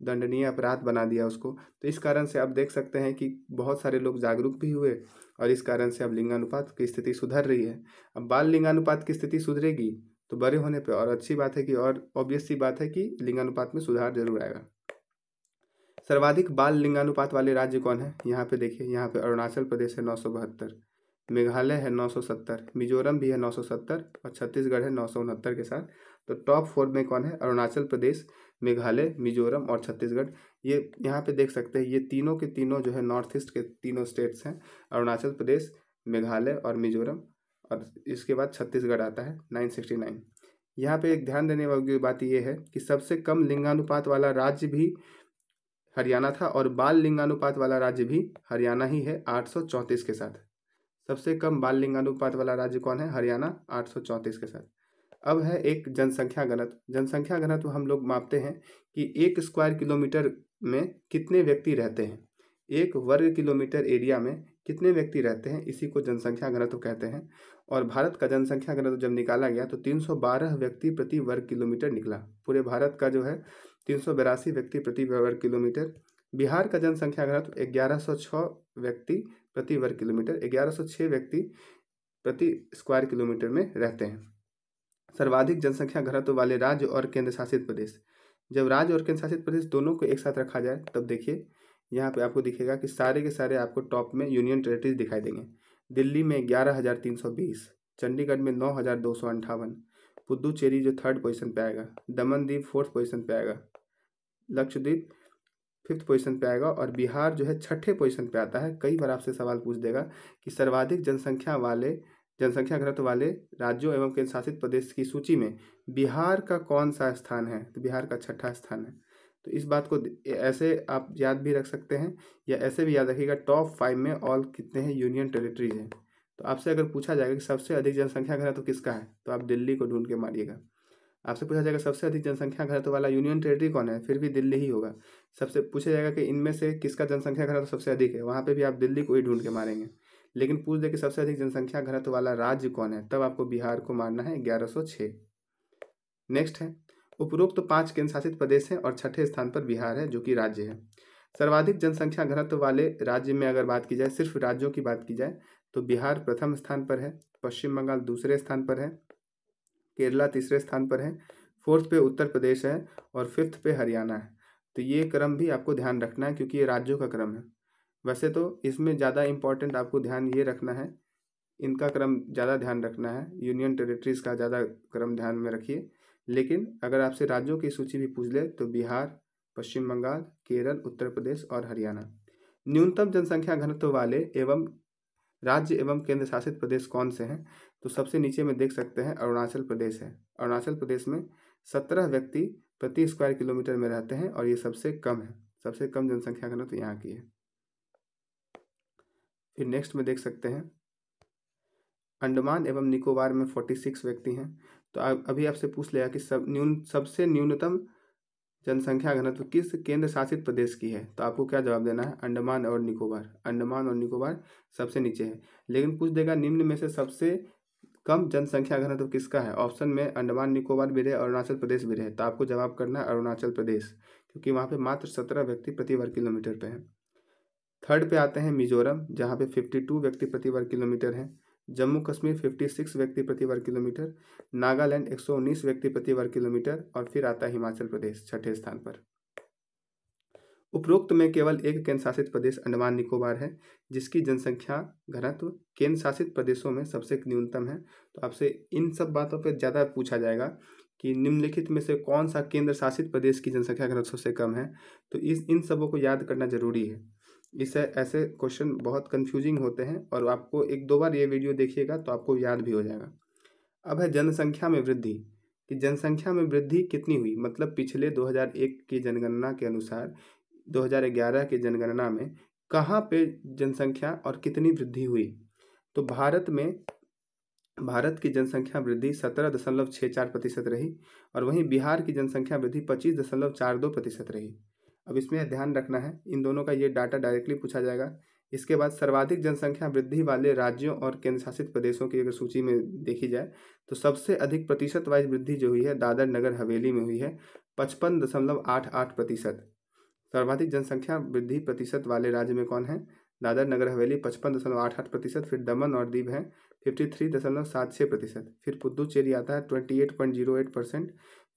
दंडनीय अपराध बना दिया उसको। तो इस कारण से आप देख सकते हैं कि बहुत सारे लोग जागरूक भी हुए और इस कारण से अब लिंगानुपात की स्थिति सुधर रही है। अब बाल लिंगानुपात की स्थिति सुधरेगी तो बड़े होने पे और अच्छी बात है कि, और ऑब्वियस सी बात है कि लिंगानुपात में सुधार जरूर आएगा। सर्वाधिक बाल लिंगानुपात वाले राज्य कौन है, यहाँ पे देखिए, यहाँ पे अरुणाचल प्रदेश है 972, मेघालय है 970, मिजोरम भी है 970 और छत्तीसगढ़ है 969 के साथ। तो टॉप 4 में कौन है, अरुणाचल प्रदेश, मेघालय, मिजोरम और छत्तीसगढ़। ये यहाँ पे देख सकते हैं, ये तीनों के तीनों जो है नॉर्थ ईस्ट के तीनों स्टेट्स हैं, अरुणाचल प्रदेश, मेघालय और मिजोरम, और इसके बाद छत्तीसगढ़ आता है 969। यहाँ पे एक ध्यान देने वाली बात यह है कि सबसे कम लिंगानुपात वाला राज्य भी हरियाणा था और बाल लिंगानुपात वाला राज्य भी हरियाणा ही है 834 के साथ। सबसे कम बाल लिंगानुपात वाला राज्य कौन है, हरियाणा 834 के साथ। अब है एक जनसंख्या घनत्व। जनसंख्या घनत्व हम लोग मापते हैं कि 1 स्क्वायर किलोमीटर में कितने व्यक्ति रहते हैं, 1 वर्ग किलोमीटर एरिया में कितने व्यक्ति रहते हैं, इसी को जनसंख्या घनत्व कहते हैं। और भारत का जनसंख्या घनत्व जब निकाला गया तो 312 व्यक्ति प्रति वर्ग किलोमीटर निकला। पूरे भारत का जो है 382 व्यक्ति प्रति वर्ग किलोमीटर। बिहार का जनसंख्या घनत्व 1106 व्यक्ति प्रति वर्ग किलोमीटर, 1106 व्यक्ति प्रति स्क्वायर किलोमीटर में रहते हैं। सर्वाधिक जनसंख्या घनत्व वाले राज्य और केंद्र शासित प्रदेश। जब राज्य और केंद्र शासित प्रदेश दोनों को एक साथ रखा जाए तब देखिए यहाँ पे आपको दिखेगा कि सारे के सारे आपको टॉप में यूनियन टेरिटरीज दिखाई देंगे। दिल्ली में 11,320, चंडीगढ़ में 9,258, पुदुचेरी जो 3rd पोजीशन पे आएगा, दमन दीव 4th पोजीशन पे आएगा, लक्षद्वीप 5th पोजीशन पे आएगा और बिहार जो है 6ठे पोजीशन पे आता है। कई बार आपसे सवाल पूछ देगा कि सर्वाधिक जनसंख्या घनत्व वाले राज्यों एवं केंद्र शासित प्रदेश की सूची में बिहार का कौन सा स्थान है, तो बिहार का 6ठा स्थान है। तो इस बात को ऐसे आप याद भी रख सकते हैं, या ऐसे भी याद रखिएगा टॉप 5 में ऑल कितने हैं यूनियन टेरिटरीज हैं। तो आपसे अगर पूछा जाएगा कि सबसे अधिक जनसंख्या घनत्व किसका है, तो आप दिल्ली को ढूंढ के मारिएगा। आपसे पूछा जाएगा सबसे अधिक जनसंख्या घनत्व वाला यूनियन टेरिटरी कौन है, फिर भी दिल्ली ही होगा। सबसे पूछा जाएगा कि इनमें से किसका जनसंख्या घनत्व सबसे अधिक है, वहाँ पे भी आप दिल्ली को ही ढूंढ के मारेंगे। लेकिन पूछ दे कि सबसे अधिक जनसंख्या घनत्व वाला राज्य कौन है, तब आपको बिहार को मारना है 1106। नेक्स्ट है, उपरोक्त तो 5 केंद्र शासित प्रदेश हैं और 6ठे स्थान पर बिहार है जो कि राज्य है। सर्वाधिक जनसंख्या घनत्व वाले राज्य में अगर बात की जाए, सिर्फ राज्यों की बात की जाए, तो बिहार प्रथम स्थान पर है, पश्चिम बंगाल दूसरे स्थान पर है, केरला तीसरे स्थान पर है, 4th पे उत्तर प्रदेश है और 5th पे हरियाणा है। तो ये क्रम भी आपको ध्यान रखना है क्योंकि ये राज्यों का क्रम है। वैसे तो इसमें ज़्यादा इम्पोर्टेंट आपको ध्यान ये रखना है, इनका क्रम ज़्यादा ध्यान रखना है, यूनियन टेरिटरीज़ का ज़्यादा क्रम ध्यान में रखिए। लेकिन अगर आपसे राज्यों की सूची भी पूछ ले तो बिहार, पश्चिम बंगाल, केरल, उत्तर प्रदेश और हरियाणा। न्यूनतम जनसंख्या घनत्व वाले एवं राज्य एवं केंद्र शासित प्रदेश कौन से हैं, तो सबसे नीचे में देख सकते हैं अरुणाचल प्रदेश है। अरुणाचल प्रदेश में 17 व्यक्ति प्रति स्क्वायर किलोमीटर में रहते हैं और ये सबसे कम है, सबसे कम जनसंख्या घनत्व यहाँ की है। फिर नेक्स्ट में देख सकते हैं अंडमान एवं निकोबार में 46 व्यक्ति हैं। तो अभी आपसे पूछ लिया कि सबसे न्यूनतम जनसंख्या घनत्व किस केंद्र शासित प्रदेश की है, तो आपको क्या जवाब देना है? अंडमान और निकोबार। अंडमान और निकोबार सबसे नीचे है। लेकिन पूछ देगा निम्न में से सबसे कम जनसंख्या घनत्व किसका है। ऑप्शन में अंडमान निकोबार भी रहे, अरुणाचल प्रदेश भी रहे, तो आपको जवाब करना है अरुणाचल प्रदेश, क्योंकि वहाँ पे मात्र 17 व्यक्ति प्रति वर्ग किलोमीटर पे है। थर्ड पे आते हैं मिजोरम, जहाँ पे 52 व्यक्ति प्रति वर्ग किलोमीटर है। जम्मू कश्मीर 56 व्यक्ति प्रति वर्ग किलोमीटर। नागालैंड 119 व्यक्ति प्रति वर्ग किलोमीटर। और फिर आता है हिमाचल प्रदेश छठे स्थान पर। उपरोक्त में केवल एक केंद्र शासित प्रदेश अंडमान निकोबार है जिसकी जनसंख्या घनत्व केंद्र शासित प्रदेशों में सबसे न्यूनतम है। तो आपसे इन सब बातों पर ज़्यादा पूछा जाएगा कि निम्नलिखित में से कौन सा केंद्र शासित प्रदेश की जनसंख्या घनत्व सबसे कम है। तो इन सबों को याद करना जरूरी है। इससे ऐसे क्वेश्चन बहुत कंफ्यूजिंग होते हैं और आपको एक दो बार ये वीडियो देखिएगा तो आपको याद भी हो जाएगा। अब है जनसंख्या में वृद्धि, कि जनसंख्या में वृद्धि कितनी हुई, मतलब पिछले 2001 की जनगणना के अनुसार 2011 की जनगणना में कहाँ पे जनसंख्या और कितनी वृद्धि हुई। तो भारत की जनसंख्या वृद्धि 17.64% रही और वहीं बिहार की जनसंख्या वृद्धि 25.42% रही। अब इसमें ध्यान रखना है, इन दोनों का ये डाटा डायरेक्टली पूछा जाएगा। इसके बाद सर्वाधिक जनसंख्या वृद्धि वाले राज्यों और केंद्र शासित प्रदेशों की अगर सूची में देखी जाए तो सबसे अधिक प्रतिशत वाइज वृद्धि जो हुई है दादर नगर हवेली में हुई है 55.88%। सर्वाधिक जनसंख्या वृद्धि प्रतिशत वाले राज्य में कौन है? दादर नगर हवेली 55.88%। फिर दमन और दीव है 53.76%। फिर पुदुचेरी आता है 28.08%।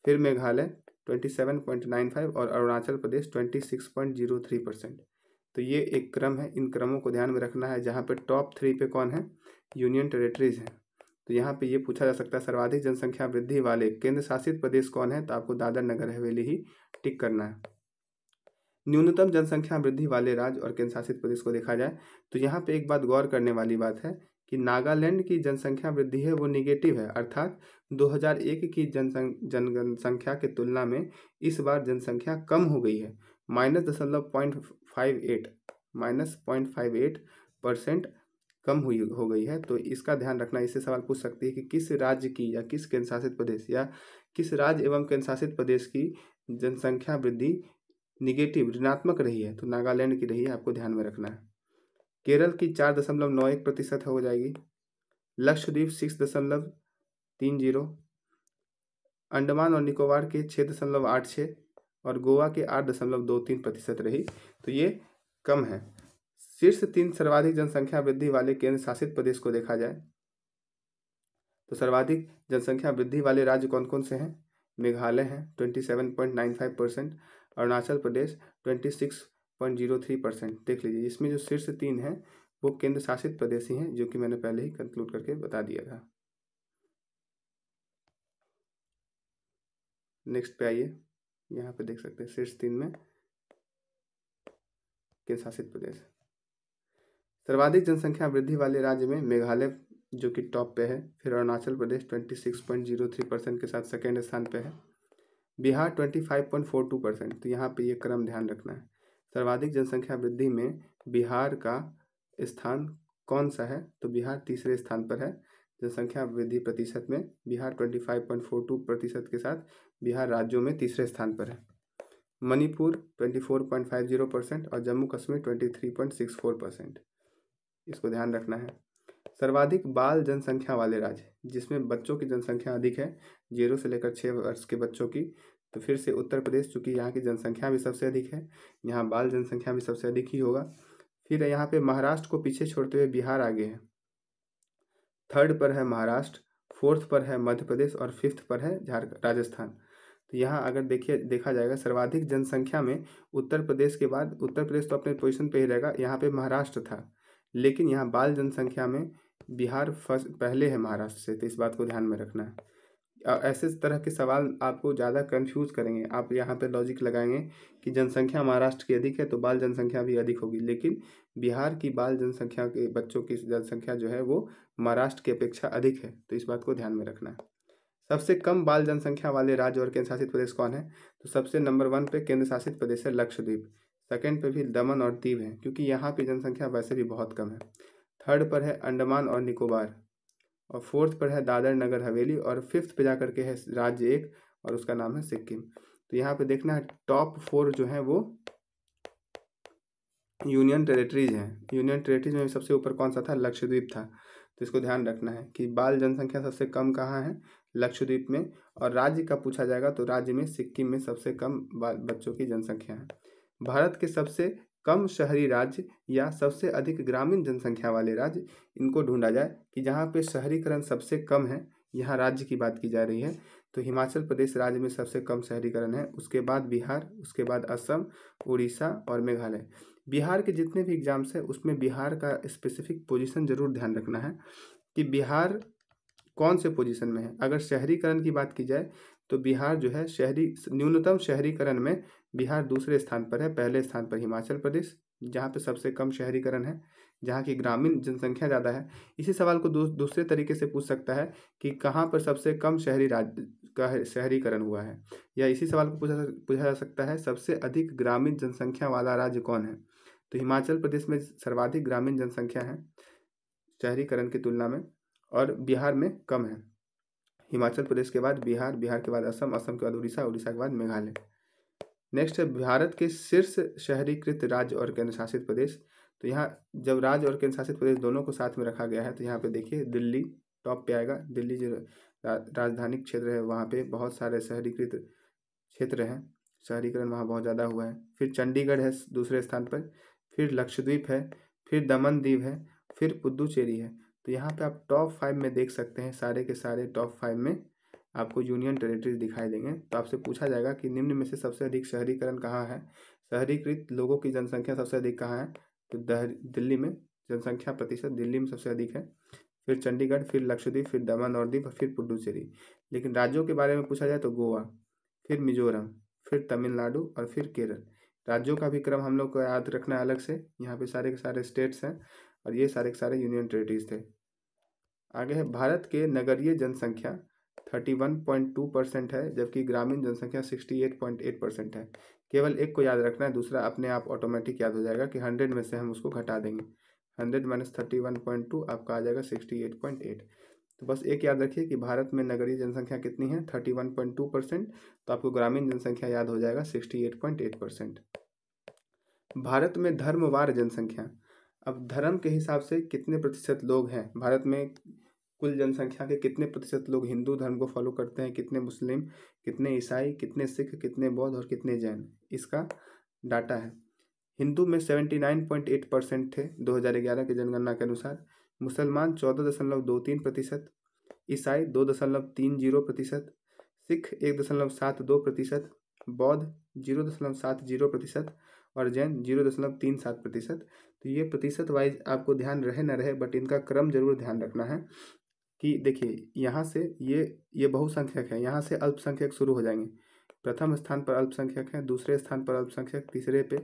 फिर मेघालय 27.95% और अरुणाचल प्रदेश 26.03%। तो ये एक क्रम है, इन क्रमों को ध्यान में रखना है। जहाँ पे टॉप 3 पे कौन है? यूनियन टेरेटरीज है। तो यहाँ पे ये पूछा जा सकता है सर्वाधिक जनसंख्या वृद्धि वाले केंद्र शासित प्रदेश कौन है, तो आपको दादर नगर हवेली ही टिक करना है। न्यूनतम जनसंख्या वृद्धि वाले राज्य और केंद्र शासित प्रदेश को देखा जाए तो यहाँ पे एक बात गौर करने वाली बात है कि नागालैंड की जनसंख्या वृद्धि है वो निगेटिव है, अर्थात 2001 की जनसंख्या की तुलना में इस बार जनसंख्या कम हो गई है, -0.58% कम हो गई है। तो इसका ध्यान रखना। इससे सवाल पूछ सकती है कि किस राज्य की या किस केंद्र शासित प्रदेश या किस राज्य एवं केंद्र शासित प्रदेश की जनसंख्या वृद्धि निगेटिव ऋणात्मक रही है, तो नागालैंड की रही है, आपको ध्यान में रखना है। केरल की 4.91% हो जाएगी। लक्षद्वीप 6.30, अंडमान और निकोबार के 6.86 और गोवा के 8.23% रही। तो ये कम है। शीर्ष 3 सर्वाधिक जनसंख्या वृद्धि वाले केंद्र शासित प्रदेश को देखा जाए तो सर्वाधिक जनसंख्या वृद्धि वाले राज्य कौन कौन से हैं? मेघालय है 27.95%, अरुणाचल प्रदेश 26.03%। देख लीजिए, इसमें जो शीर्ष 3 हैं वो केंद्र शासित प्रदेश ही हैं, जो कि मैंने पहले ही कंक्लूड करके बता दिया था। नेक्स्ट पे आइए, यहाँ पे देख सकते हैं शीर्ष 3 में केंद्र शासित प्रदेश। सर्वाधिक जनसंख्या वृद्धि वाले राज्य में मेघालय जो कि टॉप पे है, फिर अरुणाचल प्रदेश 26.03% के साथ सेकेंड स्थान पे है, बिहार 25.42%। तो यहाँ पे ये क्रम ध्यान रखना है। सर्वाधिक जनसंख्या वृद्धि में बिहार का स्थान कौन सा है? तो बिहार तीसरे स्थान पर है जनसंख्या वृद्धि प्रतिशत में। बिहार 25.42% के साथ बिहार राज्यों में तीसरे स्थान पर है। मणिपुर 24.50% और जम्मू कश्मीर 23.64%। इसको ध्यान रखना है। सर्वाधिक बाल जनसंख्या वाले राज्य जिसमें बच्चों की जनसंख्या अधिक है 0 से लेकर 6 वर्ष के बच्चों की, तो फिर से उत्तर प्रदेश, चूँकि यहाँ की जनसंख्या भी सबसे अधिक है, यहाँ बाल जनसंख्या भी सबसे अधिक ही होगा। फिर यहाँ पे महाराष्ट्र को पीछे छोड़ते हुए बिहार आगे है। थर्ड पर है महाराष्ट्र, फोर्थ पर है मध्य प्रदेश और फिफ्थ पर है राजस्थान। तो यहाँ अगर देखा जाएगा सर्वाधिक जनसंख्या में उत्तर प्रदेश के बाद, उत्तर प्रदेश तो अपने पोजीशन पे ही रहेगा, यहाँ पे महाराष्ट्र था, लेकिन यहाँ बाल जनसंख्या में बिहार पहले है महाराष्ट्र से। तो इस बात को ध्यान में रखना है। ऐसे तरह के सवाल आपको ज़्यादा कंफ्यूज करेंगे। आप यहाँ पे लॉजिक लगाएंगे कि जनसंख्या महाराष्ट्र की अधिक है तो बाल जनसंख्या भी अधिक होगी, लेकिन बिहार की बाल जनसंख्या के बच्चों की जनसंख्या जो है वो महाराष्ट्र की अपेक्षा अधिक है। तो इस बात को ध्यान में रखना है। सबसे कम बाल जनसंख्या वाले राज्य और केंद्र शासित प्रदेश कौन है? तो सबसे नंबर 1 पे केंद्र शासित प्रदेश है लक्षद्वीप। सेकेंड पे भी दमन और दीव है, क्योंकि यहाँ पे जनसंख्या वैसे भी बहुत कम है। थर्ड पर है अंडमान और निकोबार। और फोर्थ पर है दादर नगर हवेली, और फिफ्थ पे जा करके है राज्य एक, और उसका नाम है सिक्किम। तो यहाँ पे देखना है टॉप 4 जो है वो यूनियन टेरेटरीज हैं। यूनियन टेरेटरीज में सबसे ऊपर कौन सा था? लक्षद्वीप था। तो इसको ध्यान रखना है कि बाल जनसंख्या सबसे कम कहाँ है? लक्षद्वीप में। और राज्य का पूछा जाएगा तो राज्य में सिक्किम में सबसे कम बच्चों की जनसंख्या है। भारत के सबसे कम शहरी राज्य या सबसे अधिक ग्रामीण जनसंख्या वाले राज्य, इनको ढूंढा जाए कि जहाँ पे शहरीकरण सबसे कम है, यहाँ राज्य की बात की जा रही है। तो हिमाचल प्रदेश राज्य में सबसे कम शहरीकरण है, उसके बाद बिहार, उसके बाद असम, उड़ीसा और मेघालय। बिहार के जितने भी एग्जाम्स है उसमें बिहार का स्पेसिफिक पोजीशन जरूर ध्यान रखना है कि बिहार कौन से पोजीशन में है। अगर शहरीकरण की बात की जाए तो बिहार जो है न्यूनतम शहरीकरण में बिहार दूसरे स्थान पर है। पहले स्थान पर हिमाचल प्रदेश, जहाँ पे सबसे कम शहरीकरण है, जहाँ की ग्रामीण जनसंख्या ज़्यादा है। इसी सवाल को दूसरे तरीके से पूछ सकता है कि कहाँ पर सबसे कम शहरी राज्य का शहरीकरण हुआ है, या इसी सवाल को पूछा जा सकता है सबसे अधिक ग्रामीण जनसंख्या वाला राज्य कौन है। तो हिमाचल प्रदेश में सर्वाधिक ग्रामीण जनसंख्या है शहरीकरण की तुलना में, और बिहार में कम है। हिमाचल प्रदेश के बाद बिहार, बिहार के बाद असम, असम के बाद उड़ीसा, उड़ीसा के बाद मेघालय। नेक्स्ट है भारत के शीर्ष शहरीकृत राज्य और केंद्र शासित प्रदेश। तो यहाँ जब राज्य और केंद्र शासित प्रदेश दोनों को साथ में रखा गया है तो यहाँ पे देखिए दिल्ली टॉप पे आएगा। दिल्ली जो राजधानी क्षेत्र है वहाँ पे बहुत सारे शहरीकृत क्षेत्र हैं, शहरीकरण वहाँ बहुत ज़्यादा हुआ है। फिर चंडीगढ़ है दूसरे स्थान पर, फिर लक्षद्वीप है, फिर दमन दीव है, फिर पुद्दुचेरी है। तो यहाँ पे आप टॉप 5 में देख सकते हैं, सारे के सारे टॉप 5 में आपको यूनियन टेरेटरीज दिखाई देंगे। तो आपसे पूछा जाएगा कि निम्न में से सबसे अधिक शहरीकरण कहाँ है, शहरीकृत लोगों की जनसंख्या सबसे अधिक कहाँ है? तो दिल्ली में जनसंख्या प्रतिशत दिल्ली में सबसे अधिक है, फिर चंडीगढ़, फिर लक्षद्वीप, फिर दमन और दीव, फिर पुडुचेरी। लेकिन राज्यों के बारे में पूछा जाए तो गोवा, फिर मिजोरम, फिर तमिलनाडु और फिर केरल। राज्यों का भी क्रम हम लोग को याद रखना है अलग से। यहाँ पे सारे के सारे स्टेट्स हैं और ये सारे के सारे यूनियन टेरेटरीज थे। आगे है भारत के नगरीय जनसंख्या 31.2% है, जबकि ग्रामीण जनसंख्या 68.8% है। केवल एक को याद रखना है, दूसरा अपने आप ऑटोमेटिक याद हो जाएगा कि 100 में से हम उसको घटा देंगे। 100 माइनस 31.2 आपका आ जाएगा 68.8। तो बस एक याद रखिए कि भारत में नगरीय जनसंख्या कितनी है? 31.2%। तो आपको ग्रामीण जनसंख्या याद हो जाएगा 68.8%। भारत में धर्मवार जनसंख्या, अब धर्म के हिसाब से कितने प्रतिशत लोग हैं भारत में, कुल जनसंख्या के कितने प्रतिशत लोग हिंदू धर्म को फॉलो करते हैं, कितने मुस्लिम, कितने ईसाई, कितने सिख, कितने बौद्ध और कितने जैन, इसका डाटा है। हिंदू में 79.8% थे 2011 की जनगणना के अनुसार, मुसलमान 14.23%, ईसाई 2.30%, सिख 1.72%, बौद्ध 0.70% और जैन 0.37%। तो ये प्रतिशत वाइज आपको ध्यान रहे न रहे, बट इनका क्रम जरूर ध्यान रखना है कि देखिए यहाँ से ये बहुसंख्यक है, यहाँ से अल्पसंख्यक शुरू हो जाएंगे। प्रथम स्थान पर अल्पसंख्यक है, दूसरे स्थान पर अल्पसंख्यक, तीसरे पे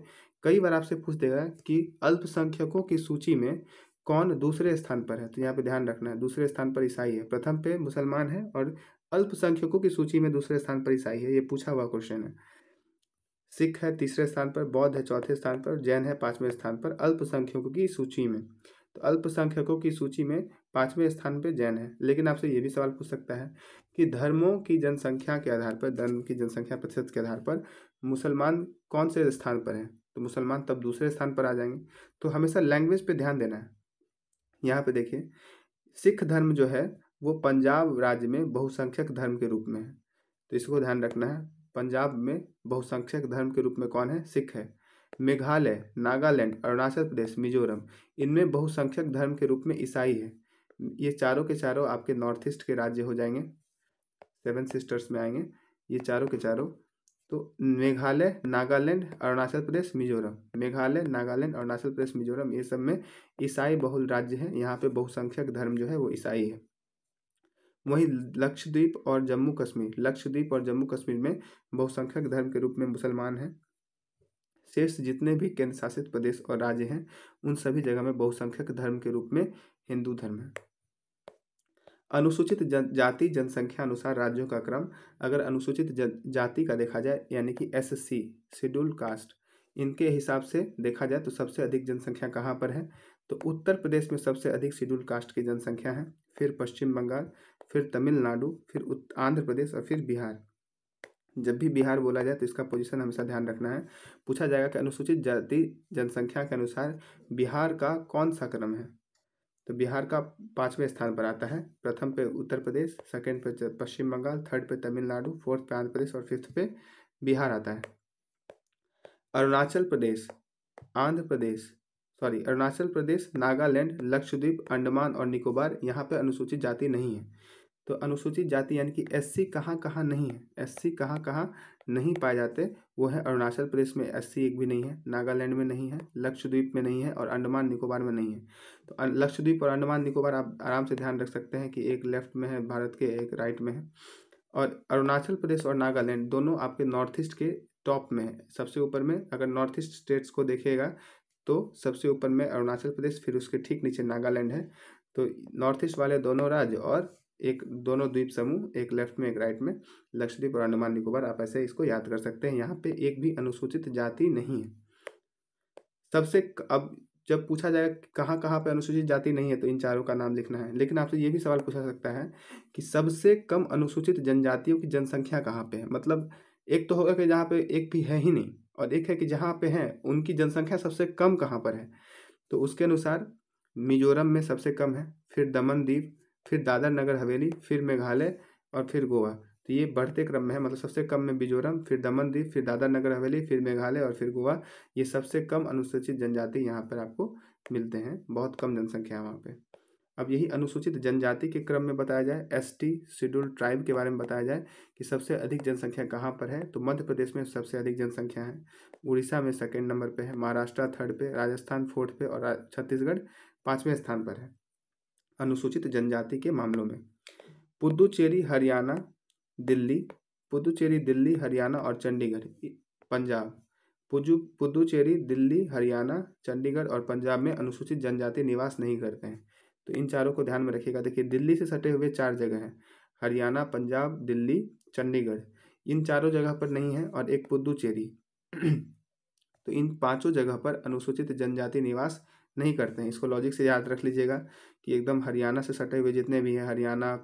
कई बार आपसे पूछ देगा कि अल्पसंख्यकों की सूची में कौन दूसरे स्थान पर है। तो यहाँ पे ध्यान रखना है, दूसरे स्थान पर ईसाई है, प्रथम पे मुसलमान है और अल्पसंख्यकों की सूची में दूसरे स्थान पर ईसाई है। ये पूछा हुआ क्वेश्चन है। सिख है तीसरे स्थान पर, बौद्ध है चौथे स्थान पर, जैन है पांचवें स्थान पर अल्पसंख्यकों की सूची में। तो अल्पसंख्यकों की सूची में पांचवें स्थान पर जैन है। लेकिन आपसे ये भी सवाल पूछ सकता है कि धर्मों की जनसंख्या के आधार पर, धर्म की जनसंख्या प्रतिशत के आधार पर मुसलमान कौन से स्थान पर है? तो मुसलमान तब दूसरे स्थान पर आ जाएंगे। तो हमेशा लैंग्वेज पे ध्यान देना है। यहाँ पे देखिए सिख धर्म जो है वो पंजाब राज्य में बहुसंख्यक धर्म के रूप में है, तो इसको ध्यान रखना है। पंजाब में बहुसंख्यक धर्म के रूप में कौन है? सिख है। मेघालय, नागालैंड, अरुणाचल प्रदेश, मिजोरम, इनमें बहुसंख्यक धर्म के रूप में ईसाई है। ये चारों के चारों आपके नॉर्थ ईस्ट के राज्य हो जाएंगे, 7 सिस्टर्स में आएंगे ये चारों के चारों। तो मेघालय, नागालैंड, अरुणाचल प्रदेश, मिजोरम, मेघालय, नागालैंड, अरुणाचल प्रदेश, मिजोरम, ये सब में ईसाई बहुल राज्य हैं। यहाँ पे बहुसंख्यक धर्म जो है वो ईसाई है। वहीं लक्षद्वीप और जम्मू कश्मीर, लक्षद्वीप और जम्मू कश्मीर में बहुसंख्यक धर्म के रूप में मुसलमान हैं। शेष जितने भी केंद्र शासित प्रदेश और राज्य हैं उन सभी जगह में बहुसंख्यक धर्म के रूप में हिंदू धर्म है। अनुसूचित जाति जनसंख्या अनुसार राज्यों का क्रम, अगर अनुसूचित जाति का देखा जाए यानी कि SC शेड्यूल्ड कास्ट, इनके हिसाब से देखा जाए तो सबसे अधिक जनसंख्या कहाँ पर है? तो उत्तर प्रदेश में सबसे अधिक शेड्यूल कास्ट की जनसंख्या है, फिर पश्चिम बंगाल, फिर तमिलनाडु, फिर आंध्र प्रदेश और फिर बिहार। जब भी बिहार बोला जाए तो इसका पोजीशन हमेशा ध्यान रखना है। पूछा जाएगा कि अनुसूचित जाति जनसंख्या के अनुसार बिहार का कौन सा क्रम है, तो बिहार का 5वें स्थान पर आता है। प्रथम पे उत्तर प्रदेश, सेकंड पे पश्चिम बंगाल, थर्ड पे तमिलनाडु, फोर्थ पे आंध्र प्रदेश और फिफ्थ पे बिहार आता है। अरुणाचल प्रदेश, आंध्र प्रदेश, अरुणाचल प्रदेश, नागालैंड, लक्षद्वीप, अंडमान और निकोबार, यहाँ पे अनुसूचित जाति नहीं है। तो अनुसूचित जाति यानी कि एससी कहाँ कहाँ नहीं है, एससी कहाँ कहाँ नहीं पाए जाते, वो है अरुणाचल प्रदेश में एससी एक भी नहीं है, नागालैंड में नहीं है, लक्षद्वीप में नहीं है और अंडमान निकोबार में नहीं है। तो लक्षद्वीप और अंडमान निकोबार आप आराम से ध्यान रख सकते हैं कि एक लेफ्ट में है भारत के, एक राइट में है। और अरुणाचल प्रदेश और नागालैंड दोनों आपके नॉर्थ ईस्ट के टॉप में है, सबसे ऊपर में। अगर नॉर्थ ईस्ट स्टेट्स को देखिएगा तो सबसे ऊपर में अरुणाचल प्रदेश, फिर उसके ठीक नीचे नागालैंड है। तो नॉर्थ ईस्ट वाले दोनों राज्य और एक दोनों द्वीप समूह, एक लेफ्ट में एक राइट में, लक्षद्वीप और अंडमान निकोबार, आप ऐसे इसको याद कर सकते हैं। यहाँ पे एक भी अनुसूचित जाति नहीं है। अब जब पूछा जाए कहाँ कहाँ पे अनुसूचित जाति नहीं है तो इन चारों का नाम लिखना है। लेकिन आपसे ये भी सवाल पूछा सकता है कि सबसे कम अनुसूचित जनजातियों की जनसंख्या कहाँ पे है। मतलब एक तो होगा कि जहाँ पे एक भी है ही नहीं, और एक है कि जहाँ पे है उनकी जनसंख्या सबसे कम कहाँ पर है। तो उसके अनुसार मिजोरम में सबसे कम है, फिर दमन दीव, फिर दादर नगर हवेली, फिर मेघालय और फिर गोवा। तो ये बढ़ते क्रम में है, मतलब सबसे कम में मिजोरम, फिर दमन दीव, फिर दादर नगर हवेली, फिर मेघालय और फिर गोवा। ये सबसे कम अनुसूचित जनजाति यहाँ पर आपको मिलते हैं, बहुत कम जनसंख्या है वहाँ पे। अब यही अनुसूचित जनजाति के क्रम में बताया जाए, एसटी शेड्यूल ट्राइब के बारे में बताया जाए कि सबसे अधिक जनसंख्या कहाँ पर है, तो मध्य प्रदेश में सबसे अधिक जनसंख्या है, उड़ीसा में सेकंड नंबर पे है, महाराष्ट्र थर्ड पे, राजस्थान फोर्थ पे और छत्तीसगढ़ 5वें स्थान पर है अनुसूचित जनजाति के मामलों में। पुदुचेरी हरियाणा दिल्ली, पुदुचेरी दिल्ली हरियाणा और चंडीगढ़ पंजाब, पुदुचेरी दिल्ली हरियाणा चंडीगढ़ और पंजाब में अनुसूचित जनजाति निवास नहीं करते हैं। तो इन चारों को ध्यान में रखिएगा। देखिए दिल्ली से सटे हुए 4 जगह हैं, हरियाणा, पंजाब, दिल्ली, चंडीगढ़, इन चारों जगह पर नहीं है और एक पुदुचेरी। तो इन 5 जगह पर अनुसूचित जनजाति निवास नहीं करते हैं। इसको लॉजिक से याद रख लीजिएगा कि एकदम हरियाणा से सटे हुए जितने भी हैं, हरियाणा,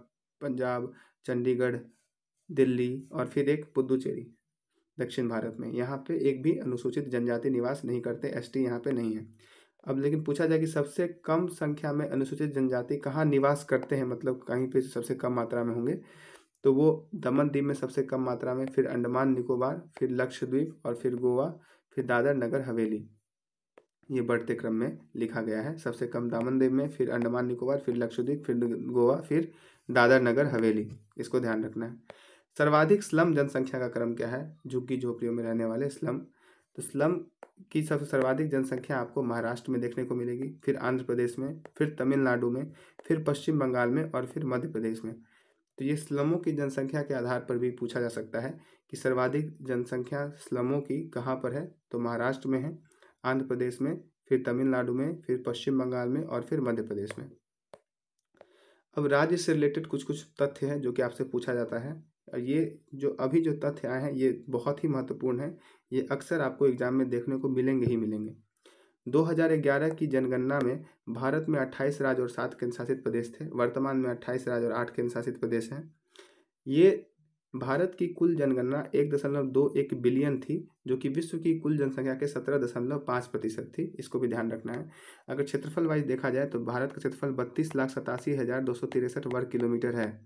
पंजाब, चंडीगढ़, दिल्ली और फिर एक पुदुचेरी दक्षिण भारत में, यहाँ पे एक भी अनुसूचित जनजाति निवास नहीं करते, एसटी यहाँ पे नहीं है। अब लेकिन पूछा जाए कि सबसे कम संख्या में अनुसूचित जनजाति कहाँ निवास करते हैं, मतलब कहीं पे सबसे कम मात्रा में होंगे, तो वो दमन दीव में सबसे कम मात्रा में, फिर अंडमान निकोबार, फिर लक्षद्वीप और फिर गोवा, फिर दादर नगर हवेली। ये बढ़ते क्रम में लिखा गया है, सबसे कम दामन दीव में, फिर अंडमान निकोबार, फिर लक्षद्वीप, फिर गोवा, फिर दादर नगर हवेली। इसको ध्यान रखना है। सर्वाधिक स्लम जनसंख्या का क्रम क्या है, झुग्गी झोपड़ियों में रहने वाले स्लम। तो स्लम की सबसे सर्वाधिक जनसंख्या आपको महाराष्ट्र में देखने को मिलेगी, फिर आंध्र प्रदेश में, फिर तमिलनाडु में, फिर पश्चिम बंगाल में और फिर मध्य प्रदेश में। तो ये स्लमों की जनसंख्या के आधार पर भी पूछा जा सकता है कि सर्वाधिक जनसंख्या स्लमों की कहाँ पर है, तो महाराष्ट्र में है, आंध्र प्रदेश में, फिर तमिलनाडु में, फिर पश्चिम बंगाल में और फिर मध्य प्रदेश में। अब राज्य से रिलेटेड कुछ कुछ तथ्य हैं जो कि आपसे पूछा जाता है, और ये जो अभी जो तथ्य आए हैं ये बहुत ही महत्वपूर्ण है, ये अक्सर आपको एग्जाम में देखने को मिलेंगे ही मिलेंगे। 2011 की जनगणना में भारत में 28 राज्य और 7 केंद्र शासित प्रदेश थे। वर्तमान में 28 राज्य और 8 केंद्र शासित प्रदेश हैं। ये भारत की कुल जनगणना 1.21 बिलियन थी, जो कि विश्व की कुल जनसंख्या के 17.5% थी। इसको भी ध्यान रखना है। अगर क्षेत्रफल वाइज देखा जाए तो भारत का क्षेत्रफल 32,87,263 वर्ग किलोमीटर है,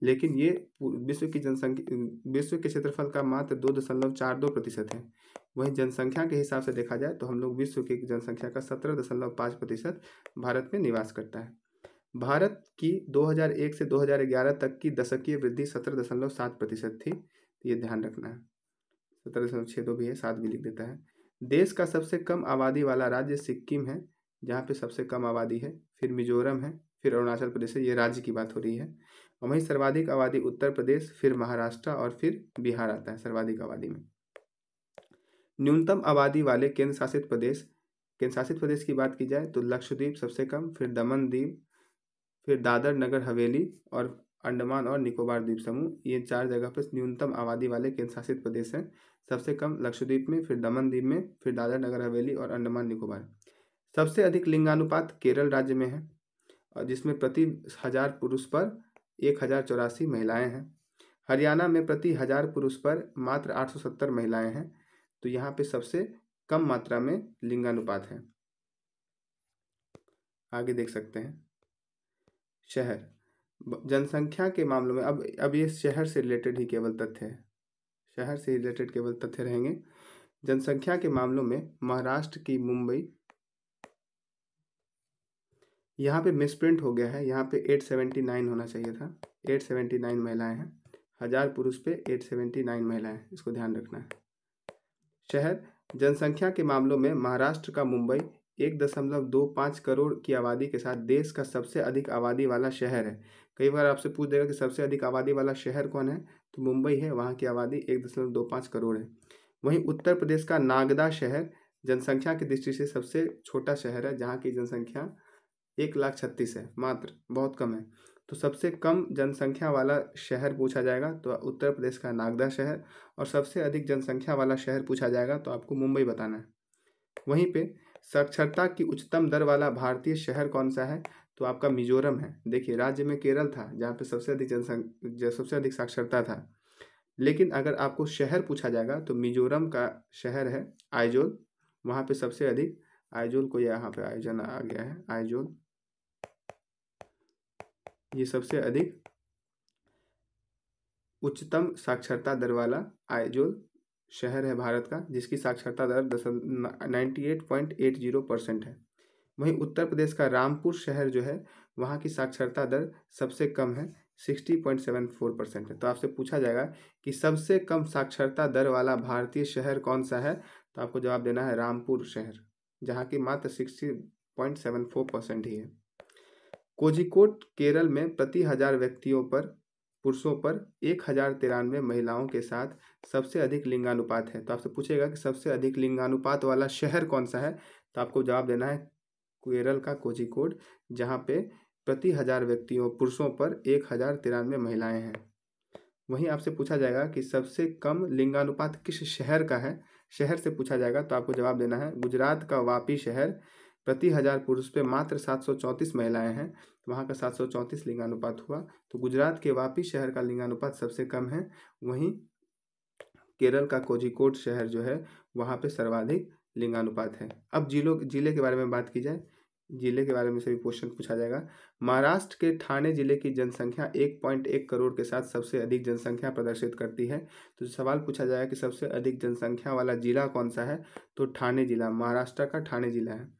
लेकिन ये विश्व की जनसंख्या, विश्व के क्षेत्रफल का मात्र 2.42% है। वहीं जनसंख्या के हिसाब से देखा जाए तो हम लोग विश्व की जनसंख्या का 17.5% भारत में निवास करता है। भारत की 2001 से 2011 तक की दशकीय वृद्धि 17.7% थी। ये ध्यान रखना है, 17.62 भी है, 7 भी लिख देता है। देश का सबसे कम आबादी वाला राज्य सिक्किम है, जहाँ पे सबसे कम आबादी है, फिर मिजोरम है, फिर अरुणाचल प्रदेश है। ये राज्य की बात हो रही है। और वहीं सर्वाधिक आबादी उत्तर प्रदेश, फिर महाराष्ट्र और फिर बिहार आता है सर्वाधिक आबादी में। न्यूनतम आबादी वाले केंद्र शासित प्रदेश की बात की जाए तो लक्षद्वीप सबसे कम, फिर दमन दीव, फिर दादर नगर हवेली और अंडमान और निकोबार द्वीप समूह। ये 4 जगह पर न्यूनतम आबादी वाले केंद्र शासित प्रदेश हैं। सबसे कम लक्षद्वीप में, फिर दमन दीव में, फिर दादर नगर हवेली और अंडमान निकोबार। सबसे अधिक लिंगानुपात केरल राज्य में है, और जिसमें प्रति 1000 पुरुष पर 1084 महिलाएं हैं। हरियाणा में प्रति 1000 पुरुष पर मात्र 870 महिलाएं हैं। तो यहाँ पे सबसे कम मात्रा में लिंगानुपात है। आगे देख सकते हैं शहर। जनसंख्या के मामलों में अब ये शहर से रिलेटेड ही केवल तथ्य है, शहर से रिलेटेड केवल तथ्य रहेंगे। जनसंख्या के मामलों में महाराष्ट्र की मुंबई, यहाँ पे मिसप्रिंट हो गया है, यहाँ पे 879 होना चाहिए था, 879 महिलाएं हैं। 1000 पुरुष पे 879 महिलाएं, इसको ध्यान रखना है। शहर जनसंख्या के मामलों में महाराष्ट्र का मुंबई 1.25 करोड़ की आबादी के साथ देश का सबसे अधिक आबादी वाला शहर है। कई बार आपसे पूछ देगा कि सबसे अधिक आबादी वाला शहर कौन है, तो मुंबई है, वहाँ की आबादी 1.25 करोड़ है। वहीं उत्तर प्रदेश का नागदा शहर जनसंख्या की दृष्टि से सबसे छोटा शहर है, जहाँ की जनसंख्या 1,36,000 है, मात्र बहुत कम है। तो सबसे कम जनसंख्या वाला शहर पूछा जाएगा तो उत्तर प्रदेश का नागदा शहर, और सबसे अधिक जनसंख्या वाला शहर पूछा जाएगा तो आपको मुंबई बताना है। वहीं पे साक्षरता की उच्चतम दर वाला भारतीय शहर कौन सा है, तो आपका मिजोरम है। देखिए, राज्य में केरल था जहाँ पे सबसे अधिक साक्षरता था, लेकिन अगर आपको शहर पूछा जाएगा तो मिजोरम का शहर है आइजोल, वहाँ पे सबसे अधिक आइजोल को यहाँ पे आयोजन आ गया है आइजोल, ये सबसे अधिक उच्चतम साक्षरता दर वाला आइजोल शहर है भारत का, जिसकी साक्षरता दर 98.80% है। वहीं उत्तर प्रदेश का रामपुर शहर जो है, वहाँ की साक्षरता दर सबसे कम है, 60.74% है। तो आपसे पूछा जाएगा कि सबसे कम साक्षरता दर वाला भारतीय शहर कौन सा है, तो आपको जवाब देना है रामपुर शहर, जहाँ की मात्र 60.74% ही है। कोझिकोड केरल में प्रति 1000 व्यक्तियों पर पुरुषों पर 1093 महिलाओं के साथ सबसे अधिक लिंगानुपात है। तो आपसे पूछेगा कि सबसे अधिक लिंगानुपात वाला शहर कौन सा है, तो आपको जवाब देना है केरल का कोझिकोड, जहाँ पे प्रति 1000 व्यक्तियों पुरुषों पर 1093 महिलाएं हैं। वहीं आपसे पूछा जाएगा कि सबसे कम लिंगानुपात किस शहर का है, शहर से पूछा जाएगा तो आपको जवाब देना है गुजरात का वापी शहर, प्रति 1000 पुरुष पे मात्र 734 महिलाएं हैं, तो वहाँ का 734 लिंगानुपात हुआ। तो गुजरात के वापी शहर का लिंगानुपात सबसे कम है। वहीं केरल का कोझिकोड शहर जो है, वहाँ पे सर्वाधिक लिंगानुपात है। अब जिले के बारे में बात की जाए, जिले के बारे में से भी क्वेश्चन पूछा जाएगा। महाराष्ट्र के ठाणे जिले की जनसंख्या 1.1 करोड़ के साथ सबसे अधिक जनसंख्या प्रदर्शित करती है। तो सवाल पूछा जाएगा कि सबसे अधिक जनसंख्या वाला जिला कौन सा है, तो ठाणे जिला, महाराष्ट्र का ठाणे जिला है।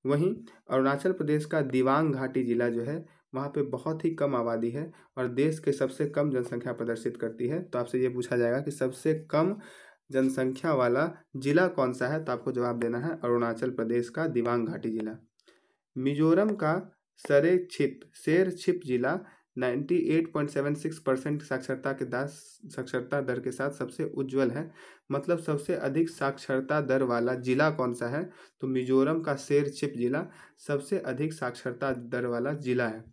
वहीं अरुणाचल प्रदेश का दिबांग घाटी जिला जो है, वहाँ पे बहुत ही कम आबादी है और देश के सबसे कम जनसंख्या प्रदर्शित करती है। तो आपसे ये पूछा जाएगा कि सबसे कम जनसंख्या वाला जिला कौन सा है, तो आपको जवाब देना है अरुणाचल प्रदेश का दिबांग घाटी जिला। मिजोरम का शेरछिप जिला 98.76% साक्षरता दर के साथ सबसे उज्जवल है। मतलब सबसे अधिक साक्षरता दर वाला जिला कौन सा है, तो मिजोरम का शेरछिप जिला सबसे अधिक साक्षरता दर वाला जिला है।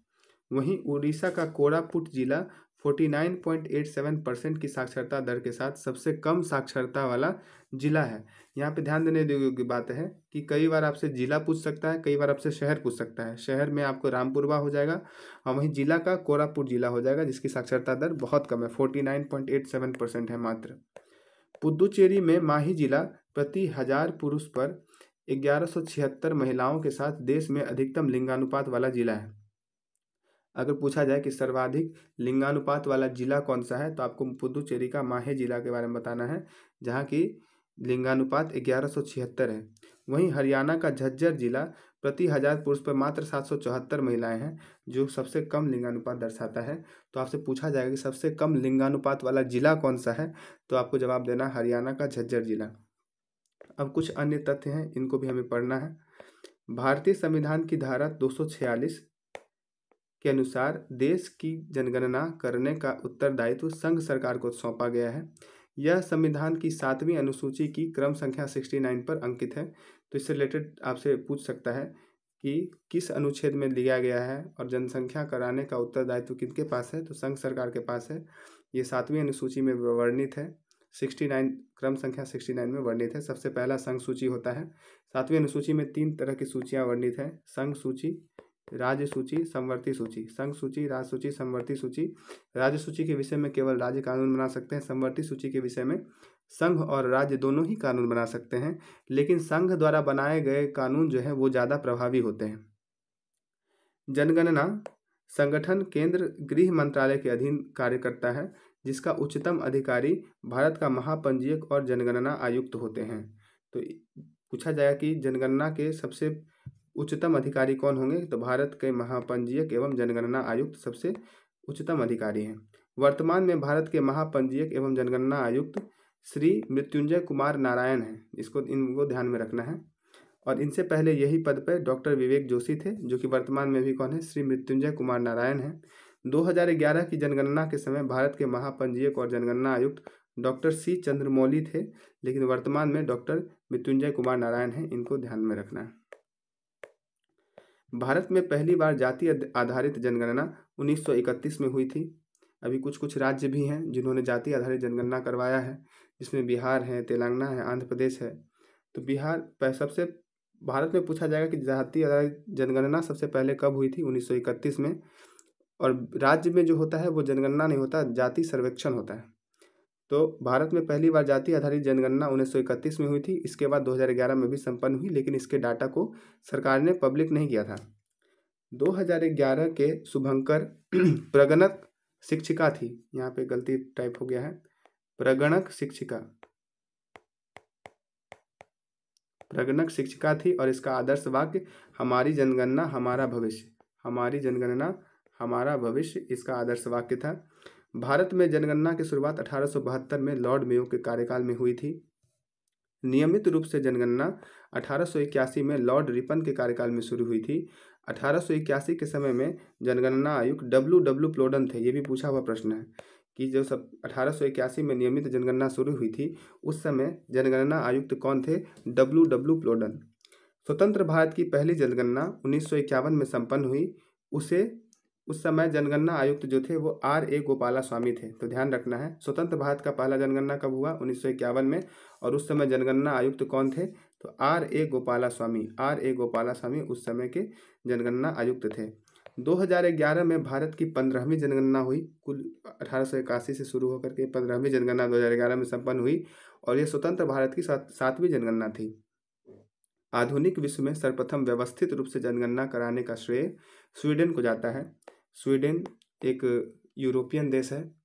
वहीं उड़ीसा का कोरापुट जिला 49.87% की साक्षरता दर के साथ सबसे कम साक्षरता वाला जिला है। यहाँ पे ध्यान देने योग्य बात है कि कई बार आपसे जिला पूछ सकता है, कई बार आपसे शहर पूछ सकता है। शहर में आपको रामपुरवा हो जाएगा और वहीं जिला का कोरापुट जिला हो जाएगा, जिसकी साक्षरता दर बहुत कम है, 49.87% है मात्र। पुदुचेरी में माही जिला प्रति 1000 पुरुष पर 1176 महिलाओं के साथ देश में अधिकतम लिंगानुपात वाला जिला है। अगर पूछा जाए कि सर्वाधिक लिंगानुपात वाला जिला कौन सा है, तो आपको पुदुचेरी का माहे जिला के बारे में बताना है, जहाँ की लिंगानुपात 1176 है। वहीं हरियाणा का झज्जर जिला प्रति 1000 पुरुष पर मात्र 774 महिलाएं हैं, जो सबसे कम लिंगानुपात दर्शाता है। तो आपसे पूछा जाएगा कि सबसे कम लिंगानुपात वाला जिला कौन सा है, तो आपको जवाब देना है हरियाणा का झज्जर जिला। अब कुछ अन्य तथ्य हैं, इनको भी हमें पढ़ना है। भारतीय संविधान की धारा 246 के अनुसार देश की जनगणना करने का उत्तरदायित्व संघ सरकार को सौंपा गया है। यह संविधान की 7वीं अनुसूची की क्रम संख्या 69 पर अंकित है। तो इससे रिलेटेड आपसे पूछ सकता है कि किस अनुच्छेद में लिया गया है और जनसंख्या कराने का उत्तरदायित्व किसके पास है, तो संघ सरकार के पास है। ये 7वीं अनुसूची में वर्णित है। 69 क्रम संख्या 69 में वर्णित है। सबसे पहला संघ सूची होता है। 7वीं अनुसूची में 3 तरह की सूचियां वर्णित है, संघ सूची, राज्य सूची, समवर्ती सूची। संघ सूची, राज्य सूची, समवर्ती सूची। राज्य सूची के विषय में केवल राज्य कानून बना सकते हैं। समवर्ती सूची के विषय में संघ और राज्य दोनों ही कानून बना सकते हैं, लेकिन संघ द्वारा बनाए गए कानून जो है वो ज़्यादा प्रभावी होते हैं। जनगणना संगठन केंद्र गृह मंत्रालय के अधीन कार्य करता है, जिसका उच्चतम अधिकारी भारत का महापंजीयक और जनगणना आयुक्त होते हैं। तो पूछा जाएगा कि जनगणना के सबसे उच्चतम अधिकारी कौन होंगे, तो भारत के महापंजीयक एवं जनगणना आयुक्त सबसे उच्चतम अधिकारी हैं। वर्तमान में भारत के महापंजीयक एवं जनगणना आयुक्त श्री मृत्युंजय कुमार नारायण हैं, इनको ध्यान में रखना है। और इनसे पहले यही पद पर डॉक्टर विवेक जोशी थे, जो कि वर्तमान में भी कौन है, श्री मृत्युंजय कुमार नारायण हैं। 2011 की जनगणना के समय भारत के महापंजीयक और जनगणना आयुक्त डॉक्टर सी चंद्रमौली थे, लेकिन वर्तमान में डॉक्टर मृत्युंजय कुमार नारायण हैं, इनको ध्यान में रखना है। भारत में पहली बार जाति आधारित जनगणना 1931 में हुई थी। अभी कुछ कुछ राज्य भी हैं जिन्होंने जाति आधारित जनगणना करवाया है, जिसमें बिहार है, तेलंगाना है, आंध्र प्रदेश है। तो बिहार सबसे भारत में पूछा जाएगा कि जाति आधारित जनगणना सबसे पहले कब हुई थी, 1931 में। और राज्य में जो होता है वो जनगणना नहीं होता, जाति सर्वेक्षण होता है। तो भारत में पहली बार जाति आधारित जनगणना 1931 में हुई थी। इसके बाद 2011 में भी संपन्न हुई, लेकिन इसके डाटा को सरकार ने पब्लिक नहीं किया था। 2011 के शुभंकर प्रगणक शिक्षिका थी, यहाँ पे गलती टाइप हो गया है, प्रगणक शिक्षिका थी। और इसका आदर्श वाक्य हमारी जनगणना हमारा भविष्य, हमारी जनगणना हमारा भविष्य, इसका आदर्श वाक्य था। भारत में जनगणना की शुरुआत 1872 में लॉर्ड मेयो के कार्यकाल में हुई थी। नियमित रूप से जनगणना 1881 में लॉर्ड रिपन के कार्यकाल में शुरू हुई थी। 1881 के समय में जनगणना आयुक्त डब्ल्यू प्लोडन थे। ये भी पूछा हुआ प्रश्न है कि जो 1881 में नियमित जनगणना शुरू हुई थी, उस समय जनगणना आयुक्त कौन थे, डब्ल्यू प्लोडन। स्वतंत्र भारत की पहली जनगणना 1951 में संपन्न हुई। उस समय जनगणना आयुक्त जो थे वो R.A. गोपाला स्वामी थे। तो ध्यान रखना है, स्वतंत्र भारत का पहला जनगणना कब हुआ, 1951 में, और उस समय जनगणना आयुक्त कौन थे, तो R.A. गोपाला स्वामी उस समय के जनगणना आयुक्त थे। 2011 में भारत की 15वीं जनगणना हुई। कुल 1881 से शुरू होकर के 15वीं जनगणना 2011 में संपन्न हुई, और यह स्वतंत्र भारत की 7वीं जनगणना थी। आधुनिक विश्व में सर्वप्रथम व्यवस्थित रूप से जनगणना कराने का श्रेय स्वीडन को जाता है। स्वीडन एक यूरोपियन देश है,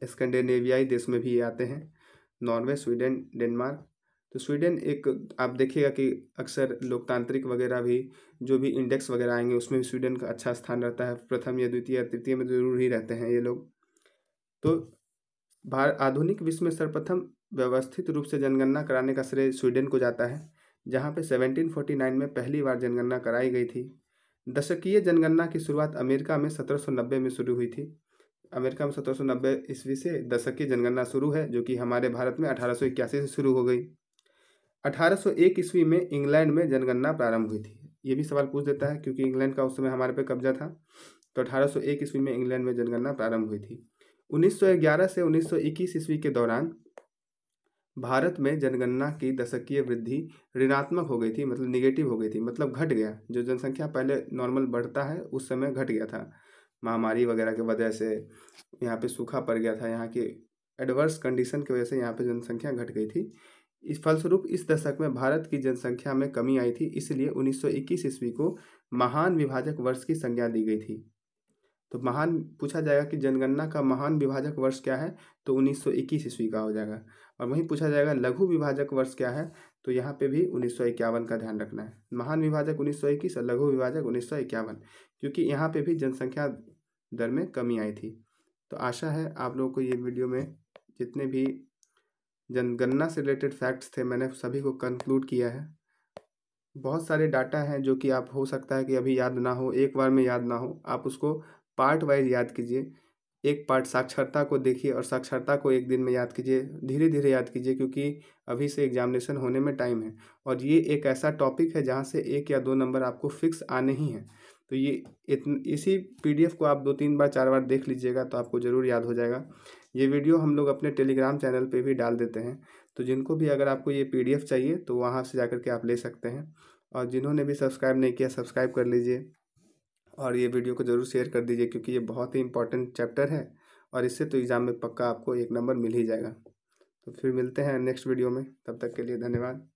स्कैंडिनेवियाई देश में भी ये आते हैं, नॉर्वे, स्वीडन, डेनमार्क। तो स्वीडन एक, आप देखिएगा कि अक्सर लोकतांत्रिक वगैरह भी जो भी इंडेक्स वगैरह आएंगे उसमें भी स्वीडन का अच्छा स्थान रहता है, प्रथम या द्वितीय या तृतीय में जरूर ही रहते हैं ये लोग। तो आधुनिक विश्व में सर्वप्रथम व्यवस्थित रूप से जनगणना कराने का श्रेय स्वीडन को जाता है, जहाँ पे 1749 में पहली बार जनगणना कराई गई थी। दशकीय जनगणना की शुरुआत अमेरिका में 1790 में शुरू हुई थी। अमेरिका में 1790 ईस्वी से दशकीय जनगणना शुरू है, जो कि हमारे भारत में 1881 से शुरू हो गई। 1801 ईस्वी में इंग्लैंड में जनगणना प्रारंभ हुई थी। ये भी सवाल पूछ देता है क्योंकि इंग्लैंड का उस समय हमारे पे कब्जा था। तो 1801 ईस्वी में इंग्लैंड में जनगणना प्रारंभ हुई थी। 1911 से 1921 ईस्वी के दौरान भारत में जनगणना की दशकीय वृद्धि ऋणात्मक हो गई थी, मतलब निगेटिव हो गई थी, मतलब घट गया। जो जनसंख्या पहले नॉर्मल बढ़ता है उस समय घट गया था, महामारी वगैरह की वजह से यहाँ पे सूखा पड़ गया था, यहाँ के एडवर्स कंडीशन की वजह से यहाँ पे जनसंख्या घट गई थी। इस फलस्वरूप इस दशक में भारत की जनसंख्या में कमी आई थी, इसलिए 1921 ईस्वी को महान विभाजक वर्ष की संज्ञा दी गई थी। तो महान पूछा जाएगा कि जनगणना का महान विभाजक वर्ष क्या है, तो 1921 ईस्वी का हो जाएगा। और वहीं पूछा जाएगा लघु विभाजक वर्ष क्या है, तो यहाँ पे भी 1951 का ध्यान रखना है। महान विभाजक 1921 और लघु विभाजक 1951, क्योंकि यहाँ पे भी जनसंख्या दर में कमी आई थी। तो आशा है आप लोगों को ये वीडियो में जितने भी जनगणना से रिलेटेड फैक्ट्स थे मैंने सभी को कंक्लूड किया है। बहुत सारे डाटा हैं जो कि आप हो सकता है कि अभी याद ना हो, एक बार में याद ना हो, आप उसको पार्ट वाइज याद कीजिए। एक पार्ट साक्षरता को देखिए और साक्षरता को एक दिन में याद कीजिए, धीरे धीरे याद कीजिए, क्योंकि अभी से एग्जामिनेशन होने में टाइम है। और ये एक ऐसा टॉपिक है जहाँ से 1 या 2 नंबर आपको फिक्स आने ही हैं। तो ये इसी PDF को आप 2-3 बार 4 बार देख लीजिएगा तो आपको ज़रूर याद हो जाएगा। ये वीडियो हम लोग अपने टेलीग्राम चैनल पे भी डाल देते हैं, तो जिनको भी अगर आपको ये PDF चाहिए तो वहाँ से जाकर के आप ले सकते हैं। और जिन्होंने भी सब्सक्राइब नहीं किया, सब्सक्राइब कर लीजिए और ये वीडियो को ज़रूर शेयर कर दीजिए, क्योंकि ये बहुत ही इंपॉर्टेंट चैप्टर है और इससे तो एग्ज़ाम में पक्का आपको 1 नंबर मिल ही जाएगा। तो फिर मिलते हैं नेक्स्ट वीडियो में, तब तक के लिए धन्यवाद।